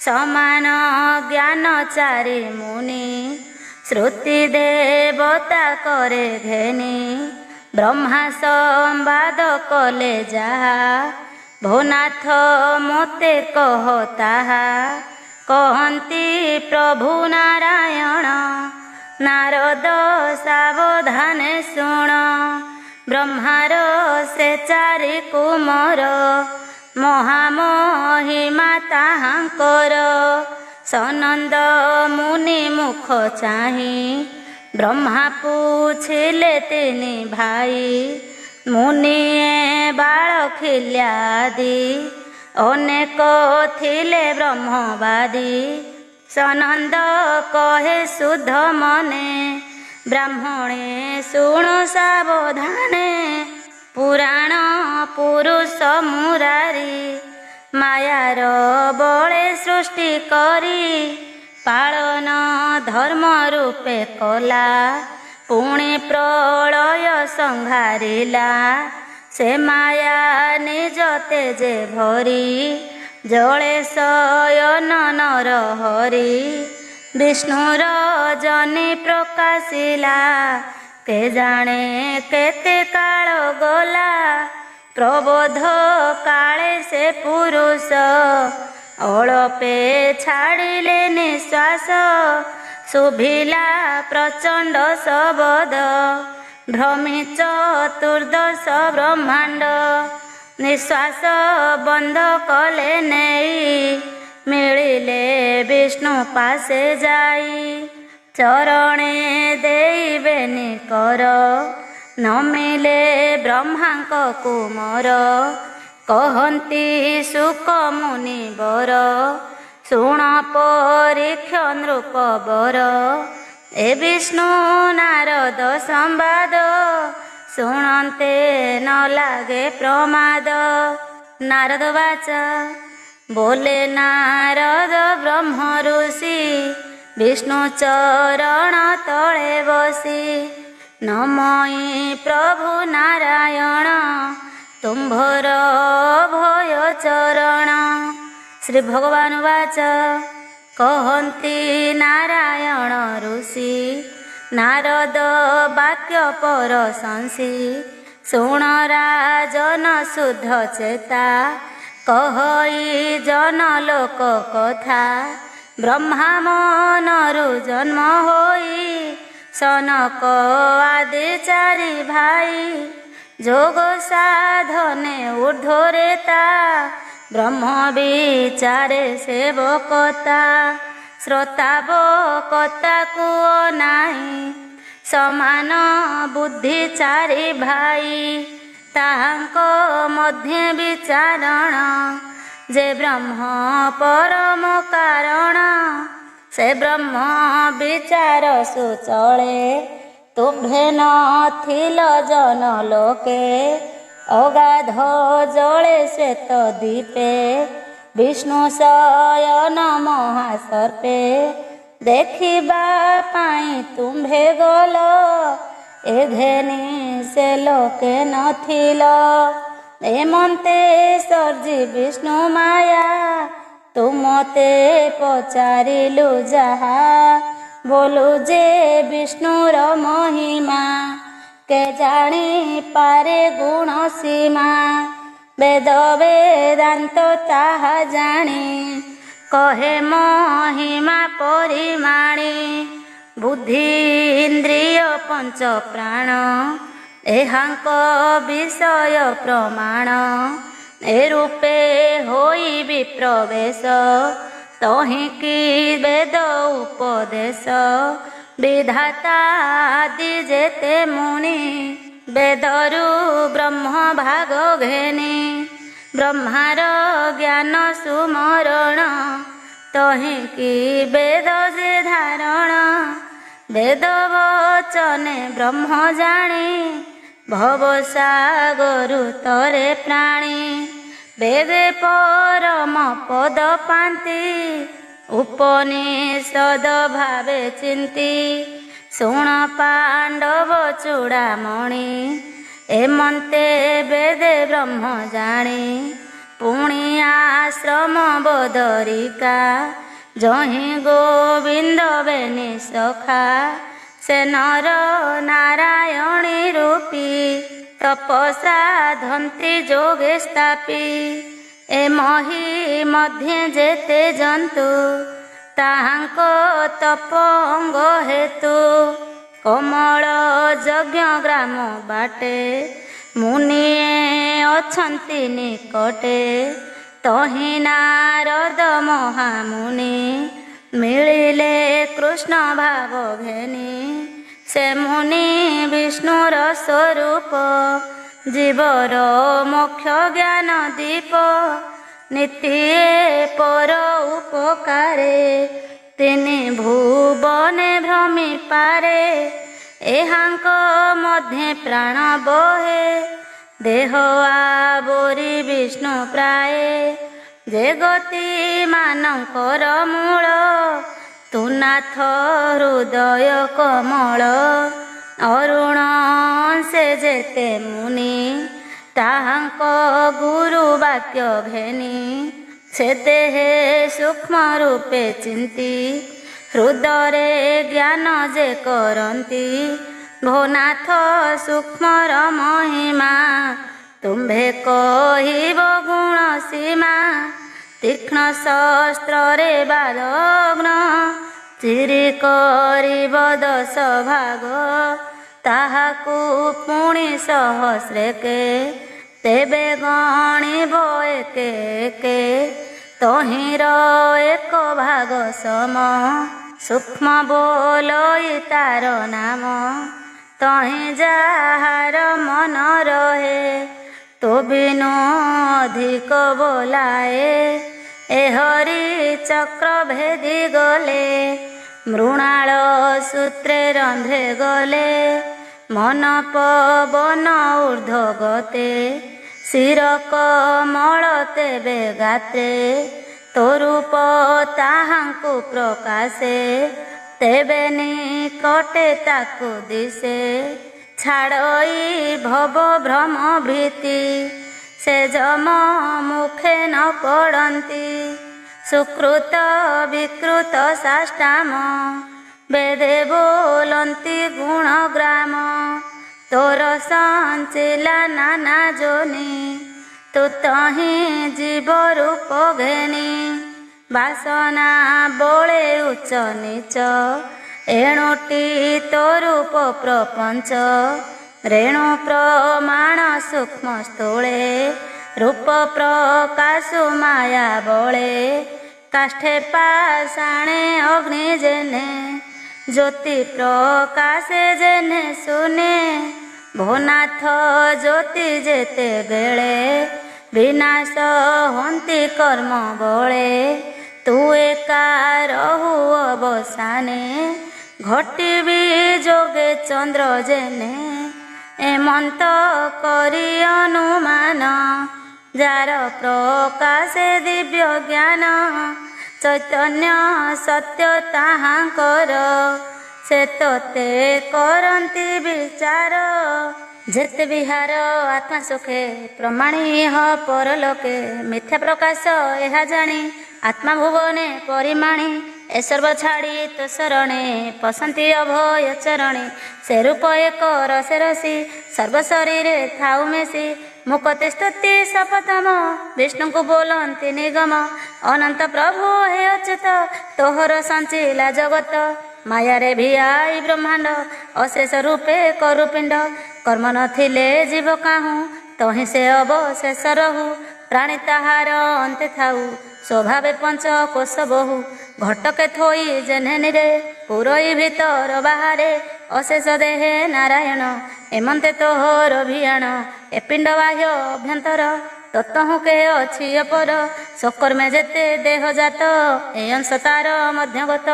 समान ज्ञान चारि मुनि श्रुति देवता करे घेनी ब्रह्मा संवाद कले जाहा भोनाथ मोते कह ताहा कहती प्रभु नारायण नारद सावधान शुण ब्रह्मार से चारि कुमर महामहिमा ताहांकर सनंद मुनि मुख चाही ब्रह्मा पूछिले तिनि भाई मुनिए बाळ खिल्यादी अनेक थिले ब्रह्मवादी सनंद कहे शुद्ध मने ब्राह्मणे शुणु सावधाने पुराण पुरुष मुरारी मायार बळे सृष्टि करी पालन धर्म रूपे कला पुणे प्रलय संहारिला से माया निज तेजे भरी जले शयन नर हरि विष्णुर जनि प्रकाशिला के जाने केते काल गला प्रबोध काले से पुरुष अळपे छाड़िले निश्वास शुभिला प्रचंड शब्द भ्रमी चतुर्दश ब्रह्मांड निश्वास बंद कले नहीं मिलिले विष्णु पासे जाई चरणे देवेनि कर न मिले ब्रह्मांक कुमर कहती सुख मुनि बर शुण परीक्ष नृप बर ए विष्णु नारद संवाद शुणते न लागे प्रमाद नारद वाचा बोले नारद ब्रह्म ऋषि विष्णु चरण तले बसी नमई प्रभु नारायण तुम्भर भय चरण श्री भगवान वाच कहती नारायण ऋषि नारद वाक्य पर संसी शुण राजन शुद्ध चेता कहई जन लोक कथा ब्रह्मा मनरु जन्म होई सनक आदि चारि भाई जोग साधने ऊर्ध्वरेता ब्रह्म विचारे सेवकता श्रोतावकता को नाही समान बुद्धि चारि भाई ताहांको मध्य विचारण जे ब्रह्म परम कारण से ब्रह्म विचार सुचले तुम्भे नथिल जन लोके अगाध जले श्वेत दीपे विष्णु शयन महासर्पे देखिबा पाई तुम्भे गल एघेनी से लोके नथिल एमंते सर्जी विष्णु माया तुमते पचारिलु जहा बोलु जे विष्णुर महिमा के जानी पारे गुण सीमा वेद वेदांत ताहा जानी कहे महिमा परिमाणी बुद्धि इंद्रिय पंच प्राण एहांक विषय प्रमाण ए रूपे होई विप्रवेश तहि की वेद उपदेश विधाता आदि जेते मुनि वेदरु ब्रह्म भाग घेनी ब्रह्मार ज्ञान सुमरण तहि की वेद जे धारण वेद वचने ब्रह्म जानी भव सागरु तरे प्राणी वेदे परम पद पांति उपनिषद भावे चिंती शुण पांडव चूड़ामणि एमंते वेदे ब्रह्म जानी पुणी आश्रम बदरिका जही गोविंद बेनी सखा से नर नारायणी रूपी तपसा धंती जोगे स्थापी ए मही मध्ये जेते जंतु ताहांको तप अंग हेतु कमल यज्ञ ग्राम बाटे मुनिए अछंती निकटे तहि नारद महामुनि मिलिले कृष्ण भाव घेनी से मुनि विष्णुर स्वरूप जीवर मोक्ष ज्ञान दीप नित्ये पर उपकारे तिनि भुवने भ्रमी पारे एहांक मध्ये प्राण बहे देह आवरी विष्णु प्राय जे गति मानकर मूल तु नाथ हृदय कमल अरुण से जेते मुनि ताहांक गुरु वाक्य घेनी से देहे सूक्ष्म रूपे चिंती हृदय ज्ञान जे करंती भोनाथ सूक्ष्मर महिमा तुम्भे कहिब गुण सीमा तीक्ष्ण शस्त्र रे बालग्न चिरी करिब 10 भाग ताहाकु पुणी सहस्रेके तेबे गणिब एके एके तहिर एक भाग सम सूक्ष्म बोलई तार नाम तहि जाहार मन रहे तो बिनु अधिक बोलाए ए हरि चक्र भेदी गले मृणाल सूत्रे रंधे गले मन पवन ऊर्ध्व गते शिर कमल तेबे गात्रे तोरूप ताहांकु प्रकाशे तेबे निकटे ताकु दिशे छाड़ई भव भ्रम भीति से जम मुखे न पड़ती सुकृत विकृत साष्टाम वेदे बोलंती गुणग्राम तोर संचिला नाना जोनी तू तही जीव रूप घेनी बासना बोले उच्च नीच एणुटी तो रूप प्रपंच रेणु प्रमाण सूक्ष्म स्थूले रूप प्रकाशु माया बळे काष्ठे पाषाणे अग्नि जेने ज्योति प्रकाशे जेने सुने भोनाथ ज्योति जेते बेळे विनाश हंती कर्म बळे तू एका रहु अवसाने घटिबी जोगे चंद्र जेने एमंत करी अनुमान जार प्रकाशे दिव्य ज्ञान चैतन्य सत्य ताहांकर से तोते करंती विचार जेते विहार आत्मा सुखे प्रमाणीह परलोके मिथ्या प्रकाश एहा जानी आत्मा भुवने परिमाणी ए सर्व छाड़ी तो शरणे पसंती अभय चरणे से रूप एक रसे रसी सर्व शरीरे थाउ मेसी मुकते स्तुति सपतम विष्णु को बोलंती निगम अनंत प्रभु हे अच्युत तोहर संचिला जगत माया रे भिआई ब्रह्मांड अशेष रूपे करुपिंड कर्म नथिले जीव काहू तहि से अवशेष रहु प्राणी ताहार अंते थाउ स्वभावे पंच कोश बहु घटके थोई जेनेनिरे पुरई भीतर बाहारे अशेष देहे नारायण एमंते तोहर भियाण ए पिंड बाह्य अभ्यंतर तत्हु के अछि अपर सकर्मे जेते देह जात ए अंश तार मध्यगत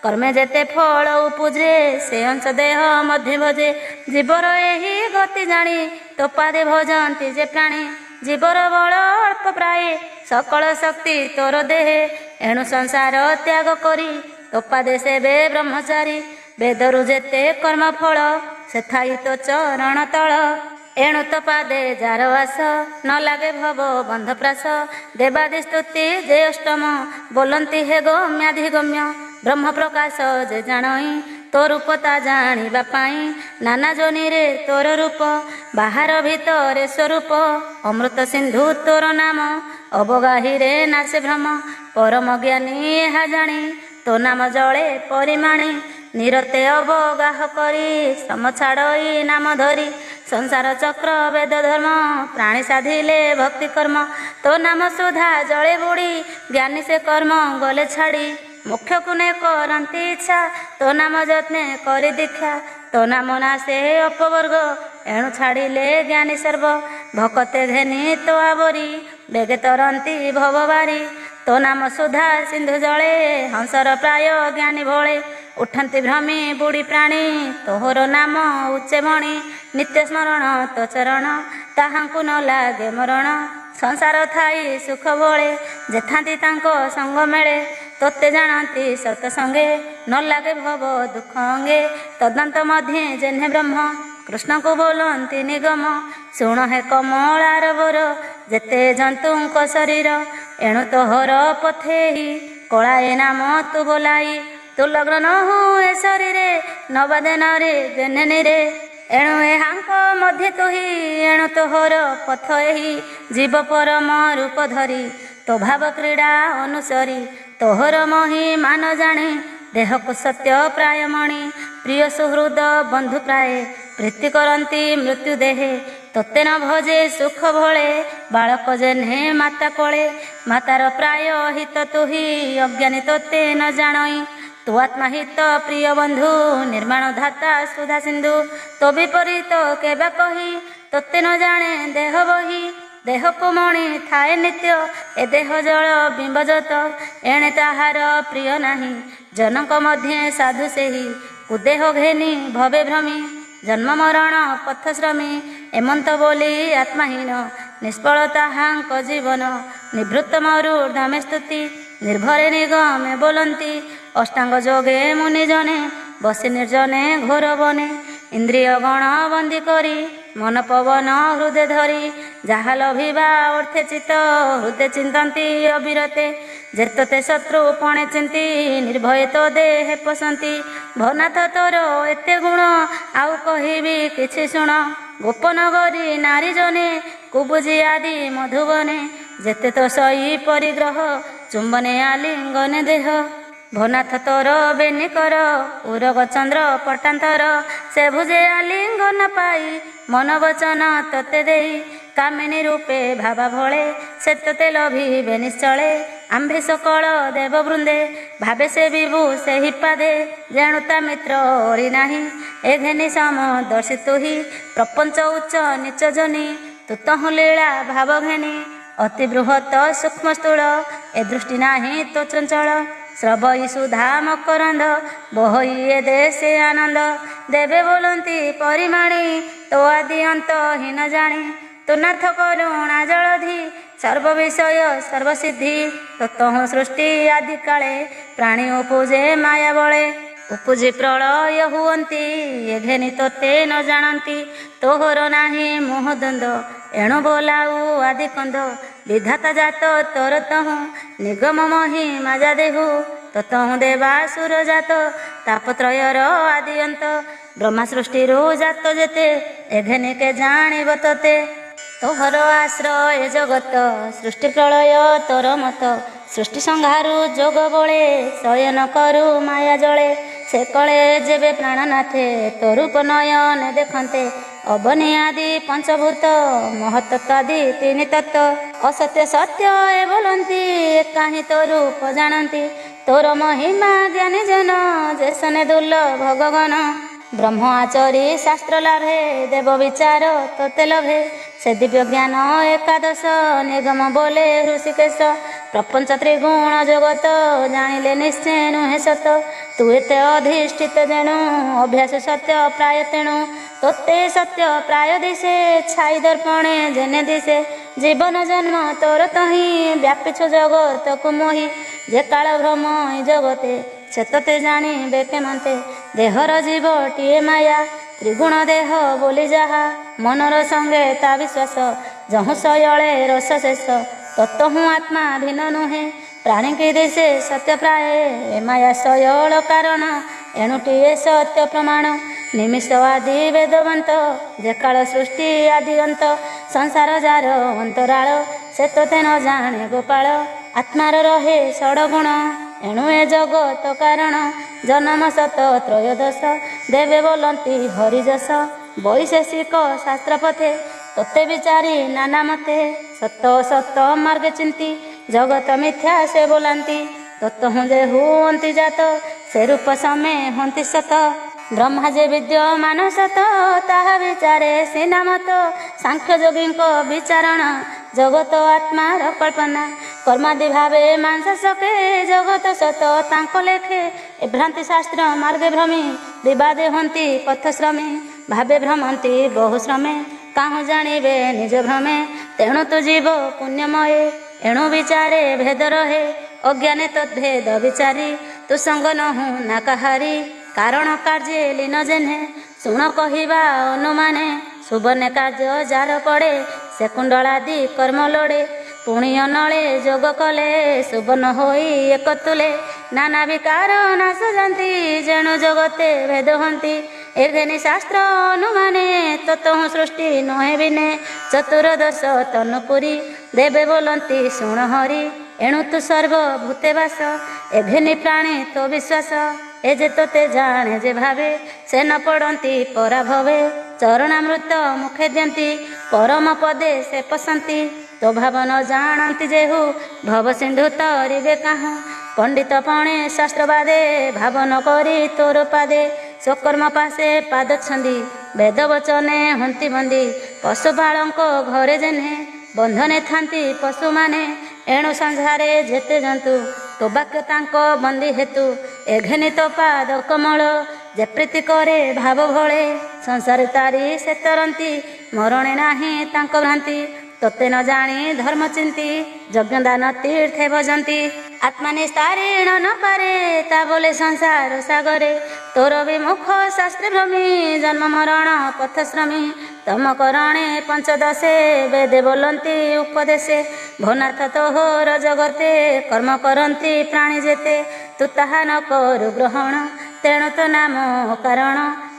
कर्मे जेते फल उपजे से अंश देह मध्य भजे जीवर एही गति जानी तोपादे भजंती जे प्राणी जीवर बल अल्प प्राय सकल शक्ति तोर देहे एणु संसार त्याग करी तोपादे सेवे ब्रह्मचारी वेदरु जेते कर्म फल से थाई तो चरण तल ଏଣୁ ତ ପାଦେ ଯାର ବାସ ନ ଲାଗେ ଭବ ବନ୍ଧପ୍ରାସ ଦେବାଦି ସ୍ତୁତି ଯେ ଅଷ୍ଟମ ବୋଲନ୍ତି ହେ ଗମ୍ୟାଧିଗମ୍ୟ ବ୍ରହ୍ମ ପ୍ରକାଶ ଯେ ଜାଣଇ ତୋ ରୂପ ତା ଜାଣିବା ପାଇଁ ନାନା ଜନିରେ ତୋର ରୂପ ବାହାର ଭିତରେ ସ୍ୱରୂପ ଅମୃତ ସିନ୍ଧୁ ତୋର ନାମ ଅବଗାହିରେ ନାଶେ ଭ୍ରମ ପରମ ଜ୍ଞାନୀ ଏହା ଜାଣି ତୋ ନାମ ଜଳେ ପରିମାଣେ ନିରତେ ଅବଗାହ କରି ଶ୍ରମ ଛାଡ଼ଇ ନାମ ଧରି ସଂସାର ଚକ୍ର ବେଦ ଧର୍ମ ପ୍ରାଣୀ ସାଧିଲେ ଭକ୍ତି କର୍ମ ତୋ ନାମ ସୁଧା ଜଳେ ବୁଡ଼ି ଜ୍ଞାନୀ ସେ କର୍ମ ଗଲେ ଛାଡ଼ି ମୁଖ୍ୟକୁ ନେ କରନ୍ତି ଇଚ୍ଛା ତୋ ନାମ ଯତ୍ନେ କରି ଦୀକ୍ଷା ତୋ ନାମ ନାଶେ ଅପବର୍ଗ ଏଣୁ ଛାଡ଼ିଲେ ଜ୍ଞାନୀ ସର୍ବ ଭକତେ ଘେନି ତୋ ଆବରି ବେଗେ ତରନ୍ତି ଭବବାରୀ ତୋ ନାମ ସୁଧା ସିନ୍ଧୁ ଜଳେ ହଂସର ପ୍ରାୟ ଜ୍ଞାନୀ ଭଳେ ଉଠନ୍ତି ଭ୍ରମୀ ବୁଢ଼ୀ ପ୍ରାଣୀ ତୋହର ନାମ ଉଚ୍ଚେ ମଣି ନିତ୍ୟ ସ୍ମରଣ ତୋ ଚରଣ ତାହାଙ୍କୁ ନ ଲାଗେ ମରଣ ସଂସାର ଥାଇ ସୁଖ ବଳେ ଯେଥାନ୍ତି ତାଙ୍କ ସଙ୍ଗ ମେଳେ ତୋତେ ଜାଣନ୍ତି ସତ ସଙ୍ଗେ ନ ଲାଗେ ଭବ ଦୁଃଖ ଅଙ୍ଗେ ତଦନ୍ତ ମଧ୍ୟେ ଯେହ୍ନେ ବ୍ରହ୍ମ କୃଷ୍ଣଙ୍କୁ ବୋଲନ୍ତି ନିଗମ ଶୁଣ ହେ କମଳାର ବର ଯେତେ ଜନ୍ତୁଙ୍କ ଶରୀର ଏଣୁ ତୋହର ପଥେହି କଳାଏ ନାମ ତୁ ବୋଲାଇ ତୁ ଲଗ୍ନ ନ ହୁ ଏ ଶରୀରେ ନବଦେନରେ ଜେନେନିରେ ଏଣୁ ଏହାଙ୍କ ମଧ୍ୟ ତୁହି ଏଣୁ ତୋହର ପଥ ଏହି ଜୀବ ପରମ ରୂପ ଧରି ତୋ ଭାବ କ୍ରୀଡ଼ା ଅନୁସରି ତୋହର ମହି ମାନ ଜାଣେ ଦେହକୁ ସତ୍ୟ ପ୍ରାୟ ମଣି ପ୍ରିୟ ସୁହୃଦ ବନ୍ଧୁ ପ୍ରାୟ ପ୍ରୀତି କରନ୍ତି ମୃତ୍ୟୁ ଦେହେ ତୋତେ ନ ଭଜେ ସୁଖ ଭଳେ ବାଳକ ଜେହ୍ନେ ମାତା କୋଳେ ମାତାର ପ୍ରାୟ ହିତ ତୁହି ଅଜ୍ଞାନୀ ତୋତେ ନ ଜାଣଇ ତୁ ଆତ୍ମାହିତ ପ୍ରିୟ ବନ୍ଧୁ ନିର୍ମାଣ ଧାତା ସୁଧା ସିନ୍ଧୁ ତୋ ବିପରୀତ କେବେ କହି ତୋତେ ନ ଜାଣେ ଦେହ ବହି ଦେହକୁ ମଣି ଥାଏ ନିତ୍ୟ ଏ ଦେହ ଜଳ ବିମ୍ବଜତ ଏଣେ ତାହାର ପ୍ରିୟ ନାହିଁ ଜନଙ୍କ ମଧ୍ୟେ ସାଧୁ ସେହି କୁଦେହ ଘେନି ଭବେ ଭ୍ରମୀ ଜନ୍ମ ମରଣ ପଥଶ୍ରମୀ ଏମନ୍ତ ବୋଲି ଆତ୍ମାହୀନ ନିଷ୍ଫଳ ତାହାଙ୍କ ଜୀବନ ନିବୃତ୍ତ ମରୁର୍ଦ୍ଧମେ ସ୍ତୁତି ନିର୍ଭରେ ନିଗମେ ବୋଲନ୍ତି ଅଷ୍ଟାଙ୍ଗ ଯୋଗେ ମୁନି ଜନେ ବସି ନିର୍ଜନେ ଘୋର ବନେ ଇନ୍ଦ୍ରିୟ ଗଣ ବନ୍ଦୀ କରି ମନ ପବନ ହୃଦେ ଧରି ଯାହା ଲଭିବା ଅର୍ଥେ ଚିତ ହୃଦେ ଚିନ୍ତନ୍ତି ଅବିରତେ ଯେତତେ ଶତ୍ରୁ ପଣେ ଚିନ୍ତି ନିର୍ଭୟ ତ ଦେହେ ପଶନ୍ତି ଭନାଥ ତୋର ଏତେ ଗୁଣ ଆଉ କହିବି କିଛି ଶୁଣ ଗୋପନଗରୀ ନାରୀ ଜନେ କୁବୁଝି ଆଦି ମଧୁବନେ ଯେତେ ତ ସଇ ପରିଗ୍ରହ ଚୁମ୍ବନେ ଆଲିଙ୍ଗନେ ଦେହ ଭନାଥ ତୋର ବେନି କର ଉରଗ ଚନ୍ଦ୍ର ପଟାନ୍ତର ସେ ଭୁଜେ ଆଲିଙ୍ଗନ ପାଇ ମନ ବଚନ ତୋତେ ଦେଇ କାମିନୀ ରୂପେ ଭାବା ଭଳେ ସେ ତୋତେ ଲଭିବେ ନିଶ୍ଚଳେ ଆମ୍ଭେ ସକଳ ଦେବ ବୃନ୍ଦେ ଭାବେ ସେ ବିଭୁ ସେହି ପାଦେ ଜାଣୁ ତା ମିତ୍ର ଓରି ନାହିଁ ଏ ଘେନି ସମ ଦର୍ଶି ତୁହି ପ୍ରପଞ୍ଚ ଉଚ୍ଚ ନିଚ ଜନି ତୁ ତହୁଁ ଲୀଳା ଭାବ ଘେନି ଅତି ବୃହତ ସୂକ୍ଷ୍ମ ସ୍ଥୂଳ ଏ ଦୃଷ୍ଟି ନାହିଁ ତୋ ଚଞ୍ଚଳ ଶ୍ରବଇ ସୁଧା ମକରନ୍ଦ ବହଇ ଏ ଦେଶେ ଆନନ୍ଦ ଦେବେ ବୋଲନ୍ତି ପରିମାଣି ତୋ ଆଦି ଅନ୍ତହୀନ ଜାଣି ତୁ ନାଥ କରୁଣା ଜଳଧି ସର୍ବ ବିଷୟ ସର୍ବସିଦ୍ଧି ତୋତଃ ସୃଷ୍ଟି ଆଦି କାଳେ ପ୍ରାଣୀ ଉପୁଜେ ମାୟା ବଳେ ଉପୁଜି ପ୍ରଳୟ ହୁଅନ୍ତି ଏ ଘେନି ତୋତେ ନ ଜାଣନ୍ତି ତୋହର ନାହିଁ ମୋହ ଦ୍ୱନ୍ଦ ଏଣୁ ବୋଲାଉ ଆଦି କନ୍ଦ ବିଧାତା ଜାତ ତୋର ତହୁଁ ନିଗମ ମହି ମାଜା ଦେହୁ ତୋତହୁଁ ଦେବାସୁର ଜାତ ତାପତ୍ରୟର ଆଦି ଅନ୍ତ ବ୍ରହ୍ମା ସୃଷ୍ଟିରୁ ଜାତ ଯେତେ ଏ ଘେନି କେ ଜାଣିବ ତୋତେ ତୋହର ଆଶ୍ରୟ ଜଗତ ସୃଷ୍ଟି ପ୍ରଳୟ ତୋର ମତ ସୃଷ୍ଟି ସଂହାରୁ ଯୋଗ ବଳେ ଶୟନ କରୁ ମାୟା ଜଳେ ସେ କଳେ ଯେବେ ପ୍ରାଣନାଥେ ତୋ ରୂପ ନୟନେ ଦେଖନ୍ତେ ଅବନି ଆଦି ପଞ୍ଚଭୂତ ମହତ୍ତତ୍ୱାଦି ତିନି ତତ୍ତ୍ୱ ଅସତ୍ୟ ସତ୍ୟ ଏ ବୋଲନ୍ତି କାହିଁ ତୋ ରୂପ ଜାଣନ୍ତି ତୋର ମହିମା ଜ୍ଞାନୀ ଜନ ଯେସନେ ଦୁର୍ଲଭ ଗଗନ ବ୍ରହ୍ମ ଆଚରି ଶାସ୍ତ୍ର ଲାଭେ ଦେବ ବିଚାର ତୋତେ ଲଭେ ସେ ଦିବ୍ୟ ଜ୍ଞାନ ଏକାଦଶ ନିଗମ ବୋଲେ ହୃଷିକେଶ ପ୍ରପଞ୍ଚ ତ୍ରିଗୁଣ ଜଗତ ଜାଣିଲେ ନିଶ୍ଚୟ ନୁହେଁ ସତ ତୁ ଏତେ ଅଧିଷ୍ଠିତ ଯେଣୁ ଅଭ୍ୟାସ ସତ୍ୟ ପ୍ରାୟ ତେଣୁ ତୋତେ ସତ୍ୟ ପ୍ରାୟ ଦିଶେ ଛାଇ ଦର୍ପଣେ ଜେନେ ଦିଶେ ଜୀବନ ଜନ୍ମ ତୋର ତହିଁ ବ୍ୟାପିଛୁ ଜଗତକୁ ମୋହି ଯେ କାଳ ଭ୍ରମ ଜଗତେ ସେ ତୋତେ ଜାଣିବେ କେମନ୍ତେ ଦେହର ଜୀବଟିଏ ମାୟା ତ୍ରିଗୁଣ ଦେହ ବୋଲି ଯାହା ମନର ସଙ୍ଗେ ତା ବିଶ୍ୱାସ ଯହୁଁ ସୟଳେ ରସ ଶେଷ ତତ୍ତ୍ୱ ହୁଁ ଆତ୍ମା ଭିନ୍ନ ନୁହେଁ ପ୍ରାଣୀ କି ଦିଶେ ସତ୍ୟ ପ୍ରାୟ ଏ ମାୟା ସୟଳ କାରଣ ଏଣୁଟିଏ ସତ୍ୟ ପ୍ରମାଣ ନିମିଷ ଆଦି ବେଦବନ୍ତ ଯେ କାଳ ସୃଷ୍ଟି ଆଦି ଅନ୍ତ ସଂସାର ଯାର ଅନ୍ତରାଳ ସେ ତୋତେ ନ ଜାଣେ ଗୋପାଳ ଆତ୍ମାର ରହେ ଷଡ଼ଗୁଣ ଏଣୁ ଏ ଜଗତ କାରଣ ଜନମ ସତ ତ୍ରୟୋଦଶ ଦେବେ ବୋଲନ୍ତି ହରିଯଶ ବୈଶେଷିକ ଶାସ୍ତ୍ର ପଥେ ତୋତେ ବିଚାରି ନାନା ମତେ ସତ ସତ ମାର୍ଗ ଚିନ୍ତି ଜଗତ ମିଥ୍ୟା ସେ ବୋଲାନ୍ତି ତତ୍ତ୍ୱ ହୁଁ ଯେ ହୁଅନ୍ତି ଜାତ ସେ ରୂପ ସମେ ହୁଅନ୍ତି ସତ ବ୍ରହ୍ମା ଯେ ବିଦ୍ୟମାନ ସତ ତାହା ବିଚାରେ ସିନା ମତ ସାଂଖ୍ୟ ଯୋଗୀଙ୍କ ବିଚାରଣ ଜଗତ ଆତ୍ମାର କଳ୍ପନା କର୍ମାଦି ଭାବେ ମାଂସ ସକେ ଜଗତ ସତ ତାଙ୍କ ଲେଖେ ଏ ଭ୍ରାନ୍ତି ଶାସ୍ତ୍ର ମାର୍ଗେ ଭ୍ରମୀ ବିବାଦେ ହୁଅନ୍ତି ପଥଶ୍ରମୀ ଭାବେ ଭ୍ରମନ୍ତି ବହୁ ଶ୍ରମେ କାହୁଁ ଜାଣିବେ ନିଜ ଭ୍ରମେ ତେଣୁ ତୁ ଯିବ ପୁଣ୍ୟମୟେ ଏଣୁ ବିଚାରେ ଭେଦ ରହେ ଅଜ୍ଞାନେ ତଦ୍ଭେଦ ବିଚାରି ତୁ ସଙ୍ଗ ନହୁଁ ନା କାହାରି କାରଣ କାର୍ଯ୍ୟ ଲୀନ ଜେନେ ଶୁଣ କହିବା ଅନୁମାନେ ସୁବର୍ଣ୍ଣେ କାର୍ଯ୍ୟ ଯାର ପଡ଼େ ସେ କୁଣ୍ଡଳାଦି କର୍ମ ଲୋଡ଼େ ପୁଣି ଅନଳେ ଯୋଗ କଲେ ସୁବର୍ଣ୍ଣ ହୋଇ ଏକ ତୁଲେ ନାନା ବିକାର ନାଶ ଯାନ୍ତି ଯେଣୁ ଜଗତେ ଭେଦ ହୁଅନ୍ତି ଏ ଘେନି ଶାସ୍ତ୍ର ଅନୁମାନେ ତତ୍ତ୍ୱ ହୁଁ ସୃଷ୍ଟି ନୁହେଁ ବିନେ ଚତୁର୍ଦଶ ତନୁପୁରୀ ଦେବେ ବୋଲନ୍ତି ଶୁଣ ହରି ଏଣୁ ତୁ ସର୍ବଭୂତେ ବାସ ଏଘେନି ପ୍ରାଣୀ ତୋ ବିଶ୍ୱାସ ଏ ଯେ ତୋତେ ଜାଣେ ଯେ ଭାବେ ସେ ନ ପଡ଼ନ୍ତି ପରାଭବେ ଚରଣାମୃତ ମୁଖେ ଦିଅନ୍ତି ପରମ ପଦେ ସେ ପଶନ୍ତି ତୋ ଭାବ ନ ଜାଣନ୍ତି ଯେହୁ ଭବ ସିନ୍ଧୁ ତରିବେ କାହୁଁ ପଣ୍ଡିତ ପଣେ ଶାସ୍ତ୍ରବାଦେ ଭାବ ନ କରି ତୋର ପାଦେ ସ୍ୱକର୍ମ ପାଶେ ପାଦ ଛନ୍ଦି ବେଦ ବଚନେ ହୁଅନ୍ତି ବନ୍ଦୀ ପଶୁପାଳଙ୍କ ଘରେ ଯେହ୍ନେ ବନ୍ଧନେ ଥାନ୍ତି ପଶୁମାନେ ଏଣୁ ସଂସାରେ ଯେତେ ଜନ୍ତୁ ତୋ ବାକ୍ୟ ତାଙ୍କ ବନ୍ଦୀ ହେତୁ ଏଘେନି ତୋ ପାଦ କମଳ ଯେ ପ୍ରୀତି କରେ ଭାବ ଭଳେ ସଂସାରେ ତାରି ସେ ତରନ୍ତି ମରଣେ ନାହିଁ ତାଙ୍କ ଭ୍ରାନ୍ତି ତୋତେ ନ ଜାଣି ଧର୍ମ ଚିନ୍ତି ଯଜ୍ଞ ଦାନ ତୀର୍ଥେ ଭଜନ୍ତି ଆତ୍ମା ନିସ୍ତାରିଣ ନ ପାରେ ତା ବୋଲେ ସଂସାର ସାଗରେ ତୋର ବିମୁଖ ଶାସ୍ତ୍ରେ ଭ୍ରମୀ ଜନ୍ମ ମରଣ ପଥଶ୍ରମୀ ତମ କରଣେ ପଞ୍ଚଦଶେ ବେଦେ ବୋଲନ୍ତି ଉପଦେଶେ ଭନାର୍ଥ ତୋହର ଜଗତେ କର୍ମ କରନ୍ତି ପ୍ରାଣୀ ଯେତେ ତୁ ତାହା ନ କରୁ ଗ୍ରହଣ ତେଣୁ ତ ନାମ କାରଣ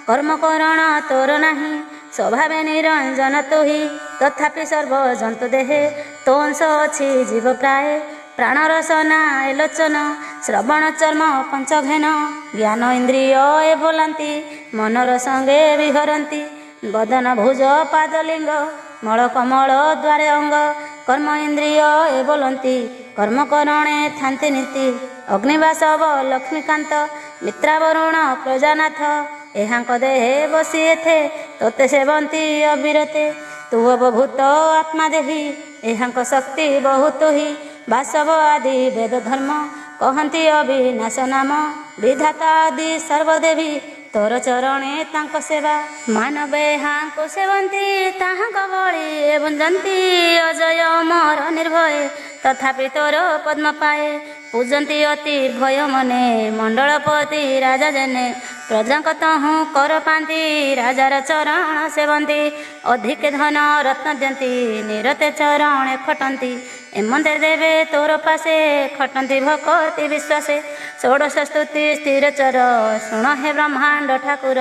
କର୍ମ କରଣ ତୋର ନାହିଁ ସ୍ୱଭାବେ ନିରଞ୍ଜନ ତୁହି ତଥାପି ସର୍ବଜନ୍ତୁ ଦେହେ ତୋ ଅଂଶ ଅଛି ଜୀବ ପ୍ରାୟ ପ୍ରାଣରସନା ଏଲୋଚନ ଶ୍ରବଣ ଚର୍ମ ପଞ୍ଚଘେନ ଜ୍ଞାନ ଇନ୍ଦ୍ରିୟ ଏ ବୋଲାନ୍ତି ମନର ସଙ୍ଗେ ବିହରନ୍ତି ବଦନ ଭୁଜ ପାଦଲିଙ୍ଗ ମଳ କମଳ ଦ୍ୱାରେ ଅଙ୍ଗ କର୍ମ ଇନ୍ଦ୍ରିୟ ଏ ବୋଲନ୍ତି କର୍ମ କରଣେ ଥାନ୍ତି ନୀତି ଅଗ୍ନିବାସବ ଲକ୍ଷ୍ମୀକାନ୍ତ ମିତ୍ରାବରୁଣ ପ୍ରଜାନାଥ ଏହାଙ୍କ ଦେହେ ବସି ଏଥେ ତୋତେ ସେବନ୍ତି ଅବିରତେ ତୁ ଅବଭୂତ ଆତ୍ମା ଦେହି ଏହାଙ୍କ ଶକ୍ତି ବହୁତ ହି ବାସବ ଆଦି ବେଦ ଧର୍ମ କହନ୍ତି ଅବିନାଶ ନାମ ବିଧାତା ଆଦି ସର୍ବଦେବୀ ତୋର ଚରଣେ ତାଙ୍କ ସେବା ମାନବେ ହାଙ୍କୁ ସେବନ୍ତି ତାହାଙ୍କ ଭଳି ବୁଞ୍ଜନ୍ତି ଅଜୟ ଅମର ନିର୍ଭୟ ତଥାପି ତୋର ପଦ୍ମ ପାଏ ପୂଜନ୍ତି ଅତି ଭୟ ମନେ ମଣ୍ଡଳପତି ରାଜା ଜେନେ ପ୍ରଜାଙ୍କ ତହୁଁ କର ପାନ୍ତି ରାଜାର ଚରଣ ସେବନ୍ତି ଅଧିକ ଧନ ରତ୍ନ ଦିଅନ୍ତି ନିରତେ ଚରଣେ ଖଟନ୍ତି ଏମନ୍ତେ ଦେବେ ତୋର ପାଶେ ଖଟନ୍ତି ଭକତି ବିଶ୍ୱାସେ ଷୋଡ଼ଶ ସ୍ତୁତି ସ୍ଥିର ଚର ଶୁଣ ହେ ବ୍ରହ୍ମାଣ୍ଡ ଠାକୁର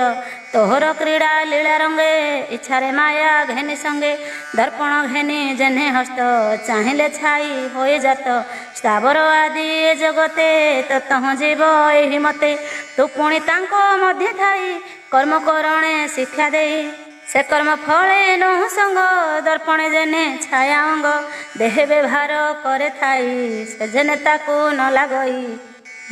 ତୋହର କ୍ରୀଡ଼ା ଲୀଳା ରଙ୍ଗେ ଇଚ୍ଛାରେ ମାୟା ଘେନି ସଙ୍ଗେ ଦର୍ପଣ ଘେନି ଜେହ୍ନେ ହସ୍ତ ଚାହିଁଲେ ଛାଇ ହୋଇ ଜାତ ସ୍ଥାବର ଆଦି ଏ ଜଗତେ ତତଃ ଜୀବ ଏହି ମତେ ତୁ ପୁଣି ତାଙ୍କ ମଧ୍ୟ ଥାଇ କର୍ମ କରଣେ ଶିକ୍ଷା ଦେଇ ସେ କର୍ମ ଫଳେ ନୁହଁ ସଙ୍ଗ ଦର୍ପଣେ ଜେନେ ଛାୟା ଅଙ୍ଗ ଦେହେ ବ୍ୟବହାର କରେ ଥାଇ ସେ ଜେନେ ତାକୁ ନ ଲାଗଇ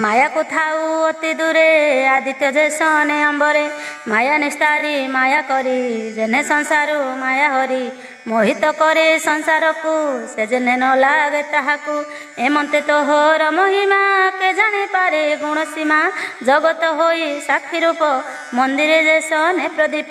ମାୟାକୁ ଥାଉ ଅତି ଦୂରେ ଆଦିତ୍ୟ ଯେ ସନେ ଅମ୍ବରେ ମାୟା ନିସ୍ତାରି ମାୟା କରି ଜେନେ ସଂସାରୁ ମାୟା ହରି ମୋହିତ କରେ ସଂସାରକୁ ସେ ଜେନେ ନ ଲାଗେ ତାହାକୁ ଏମନ୍ତେ ତୋହର ମହିମା କେ ଜାଣିପାରେ ଗୁଣ ସୀମା ଜଗତ ହୋଇ ସାକ୍ଷୀ ରୂପ ମନ୍ଦିରେ ଯେ ସନେ ପ୍ରଦୀପ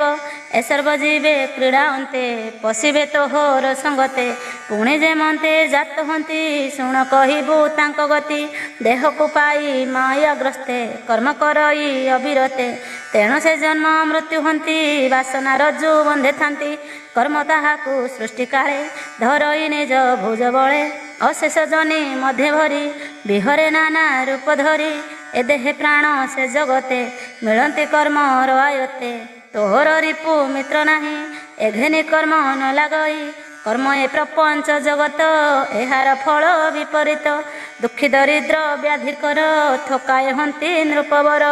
ଏ ସର୍ବଜୀବେ କ୍ରୀଡ଼ା ଅନ୍ତେ ପଶିବେ ତୋହର ସଙ୍ଗତେ ପୁଣି ଯେମନ୍ତେ ଜାତ ହୁଅନ୍ତି ଶୁଣ କହିବୁ ତାଙ୍କ ଗତି ଦେହକୁ ପାଇ ମାୟାଗ୍ରସ୍ତେ କର୍ମ କରଇ ଅବିରତେ ତେଣୁ ସେ ଜନ୍ମ ମୃତ୍ୟୁ ହନ୍ତି ବାସନା ରଜ୍ଜୁ ବନ୍ଧେ ଥାନ୍ତି। କର୍ମ ତାହାକୁ ସୃଷ୍ଟି କାଳେ ଧରଇ ନିଜ ଭୁଜ ବଳେ। ଅଶେଷ ଜନି ମଧ୍ୟ ଭରି ବିହରେ ନାନା ରୂପ ଧରି। ଏ ଦେହେ ପ୍ରାଣ ସେ ଜଗତେ ମିଳନ୍ତି କର୍ମର ଆୟତେ। ତୋହର ରିପୁ ମିତ୍ର ନାହିଁ ଏଘେନି କର୍ମ ନ ଲାଗଇ। କର୍ମ ଏ ପ୍ରପଞ୍ଚ ଜଗତ ଏହାର ଫଳ ବିପରୀତ। ଦୁଃଖୀ ଦରିଦ୍ର ବ୍ୟାଧିକର ଥକାଏ ହନ୍ତି ନୃପବର।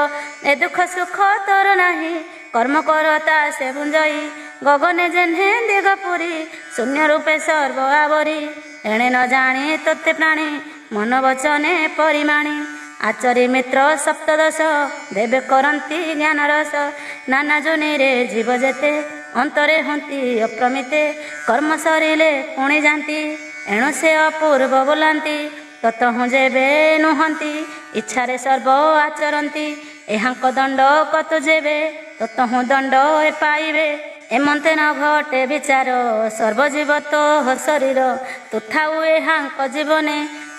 ଏ ଦୁଃଖ ସୁଖ ତୋର ନାହିଁ କର୍ମ କରତା ସେ ଭୁଞ୍ଜଇ। ଗଗନେ ଯେହ୍ନେ ଦିଗ ପୁରୀ ଶୂନ୍ୟ ରୂପେ ସର୍ବ ଆବରି। ଏଣେ ନ ଜାଣି ତୋତେ ପ୍ରାଣୀ ମନ ବଚନେ ପରିମାଣି। ଆଚରି ମିତ୍ର ସପ୍ତଦଶ ଦେବେ କରନ୍ତି ଜ୍ଞାନ ରସ। ନାନା ଜୁନିରେ ଜୀବ ଯେତେ ଅନ୍ତରେ ହନ୍ତି ଅପ୍ରମିତେ। କର୍ମ ସରିଲେ ପୁଣି ଯାନ୍ତି ଏଣୁ ସେ ଅପୂର୍ବ ବୋଲାନ୍ତି। ତତହୁଁ ଯେବେ ନୁହନ୍ତି ଇଚ୍ଛାରେ ସର୍ବ ଆଚରନ୍ତି। ଏହାଙ୍କ ଦଣ୍ଡ କତୁ ଯେବେ ତତହୁଁ ଦଣ୍ଡ ଏ ପାଇବେ। ଏମନ୍ତେ ନ ଘଟେ ବିଚାର ସର୍ବଜୀବ ତୋ ଶରୀର। ତୁଥାଉ ଏହାଙ୍କ ଜୀବନେ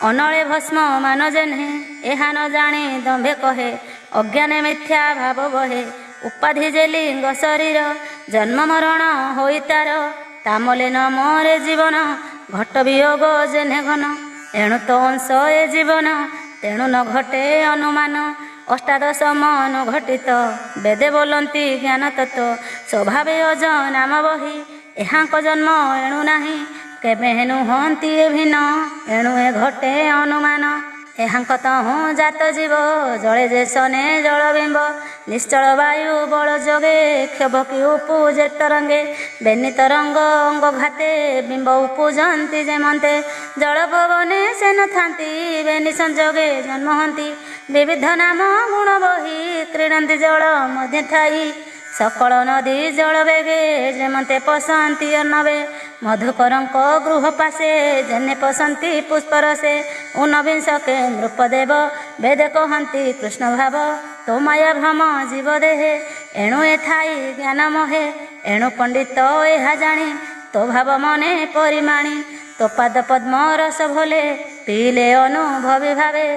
ଅନଳେ ଭସ୍ମ ମାନ ଯେହ୍ନେ। ଏହା ନ ଜାଣି ଦମ୍ଭେ କହେ ଅଜ୍ଞାନେ ମିଥ୍ୟା ଭାବ ବହେ। ଉପାଧି ଯେ ଲିଙ୍ଗ ଶରୀର ଜନ୍ମ ମରଣ ହୋଇ ତାର। ତାମଲେ ନ ମରେ ଜୀବନ ଘଟ ବିୟୋଗ ଯେହ୍ନେ ଘନ। ଏଣୁ ତ ଅଂଶ ଏ ଜୀବନ ତେଣୁ ନ ଘଟେ ଅନୁମାନ। ଅଷ୍ଟାଦଶ ମନୁ ଘଟିତ ବେଦେ ବୋଲନ୍ତି ଜ୍ଞାନ ତତ୍ତ୍ୱ। ସ୍ୱଭାବେ ଅଜ ନାମ ବହି ଏହାଙ୍କ ଜନ୍ମ ଏଣୁ ନାହିଁ। କେବେ ନୁହନ୍ତି ଏ ଭିନ୍ନ ଏଣୁ ଏ ଘଟେ ଅନୁମାନ। ଏହାଙ୍କ ତହୁଁ ଜାତ ଜୀବ ଜଳେ ଯେ ସନେ ଜଳବିମ୍ବ। ନିଶ୍ଚଳ ବାୟୁ ବଳ ଯୋଗେ କ୍ଷୋଭ କି ଉପୁଜେ ତରଙ୍ଗେ। ବେନି ତରଙ୍ଗ ଅଙ୍ଗ ଘାତେ ବିମ୍ବ ଉପୁଜନ୍ତି ଯେମନ୍ତେ। ଜଳ ପବନେ ସେ ନଥାନ୍ତି ବେନି ସଂଯୋଗେ ଜନ୍ମ ହନ୍ତି। ବିବିଧ ନାମ ଗୁଣ ବହି କ୍ରୀଡ଼ନ୍ତି ଜଳ ମଧ୍ୟ ଥାଇ। ସକଳ ନଦୀ ଜଳ ବେଗେ ଯେମନ୍ତେ ପଶନ୍ତି ଅର୍ଣ୍ଣବେ। ମଧୁକରଙ୍କ ଗୃହ ପାଶେ ଯେନେ ପଶନ୍ତି ପୁଷ୍ପରସେ। ଊନବିଂଶକେ ନୃପଦେବ ବେଦେ କହନ୍ତି କୃଷ୍ଣ ଭାବ। ତୋ ମାୟା ଭ୍ରମ ଜୀବ ଦେହେ ଏଣୁ ଏ ଥାଇ ଜ୍ଞାନ ମୋହେ। ଏଣୁ ପଣ୍ଡିତ ଏହା ଜାଣି ତୋ ଭାବ ମନେ ପରିମାଣି। ତୋ ପାଦ ପଦ୍ମ ରସ ଭୋଲେ ପିଇଲେ ଅନୁଭବୀ ଭାବେ।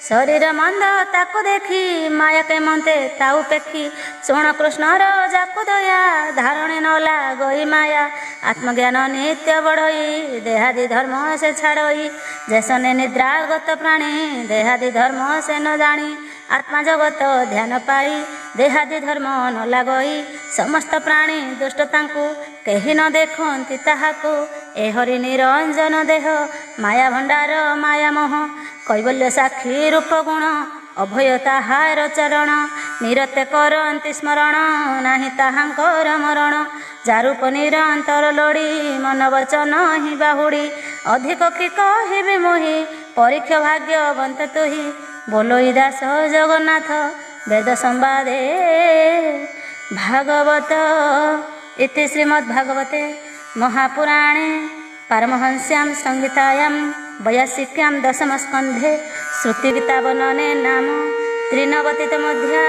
ଶରୀର ମନ୍ଦ ତାକୁ ଦେଖି ମାୟା କେମନ୍ତେ ତାଉ ପେଖି। ଶୁଣ କୃଷ୍ଣର ଯାକୁ ଦୟା ଧାରଣେ ନ ଲାଗଇ ମାୟା। ଆତ୍ମଜ୍ଞାନ ନିତ୍ୟ ବଢ଼ଇ ଦେହାଦି ଧର୍ମ ସେ ଛାଡ଼ଇ। ଯେସନେ ନିଦ୍ରାଗତ ପ୍ରାଣୀ ଦେହାଦି ଧର୍ମ ସେ ନ ଜାଣି। ଆତ୍ମା ଜଗତ ଧ୍ୟାନ ପାଇ ଦେହାଦି ଧର୍ମ ନ ଲାଗଇ। ସମସ୍ତ ପ୍ରାଣୀ ଦୁଷ୍ଟ ତାଙ୍କୁ କେହି ନ ଦେଖନ୍ତି ତାହାକୁ। ଏ ହରି ନିରଞ୍ଜନ ଦେହ ମାୟା ଭଣ୍ଡାର ମାୟା ମୋହ। କୈବଲ୍ୟ ସାକ୍ଷୀ ରୂପ ଗୁଣ ଅଭୟ ତାହାର ଚରଣ। ନିରତେ କରନ୍ତି ସ୍ମରଣ ନାହିଁ ତାହାଙ୍କର ମରଣ। ଯାରୂପ ନିରନ୍ତର ଲୋଡ଼ି ମନ ବଚନ ହିଁ ବାହୁଡ଼ି। ଅଧିକ କି କହିବି ମୋହି ପରୀକ୍ଷ ଭାଗ୍ୟବନ୍ତ ତୁହି। ବୋଲୋଇ ଦାସ ଜଗନ୍ନାଥ ବେଦ ସମ୍ବାଦେ ଭାଗବତ। ଇତି ଶ୍ରୀମଦ୍ଭାଗବତେ ମହାପୁରାଣେ ପାରମହଂସ୍ୟାಂ ସଂହିତାୟାं ବୈୟାସିକ୍ୟାं ଦଶମସ୍କନ୍ଧେ ଶ୍ରୁତିଗୀତା ବର୍ଣ୍ଣନେ ନାମ 93ତମ ଅଧ୍ୟାୟ।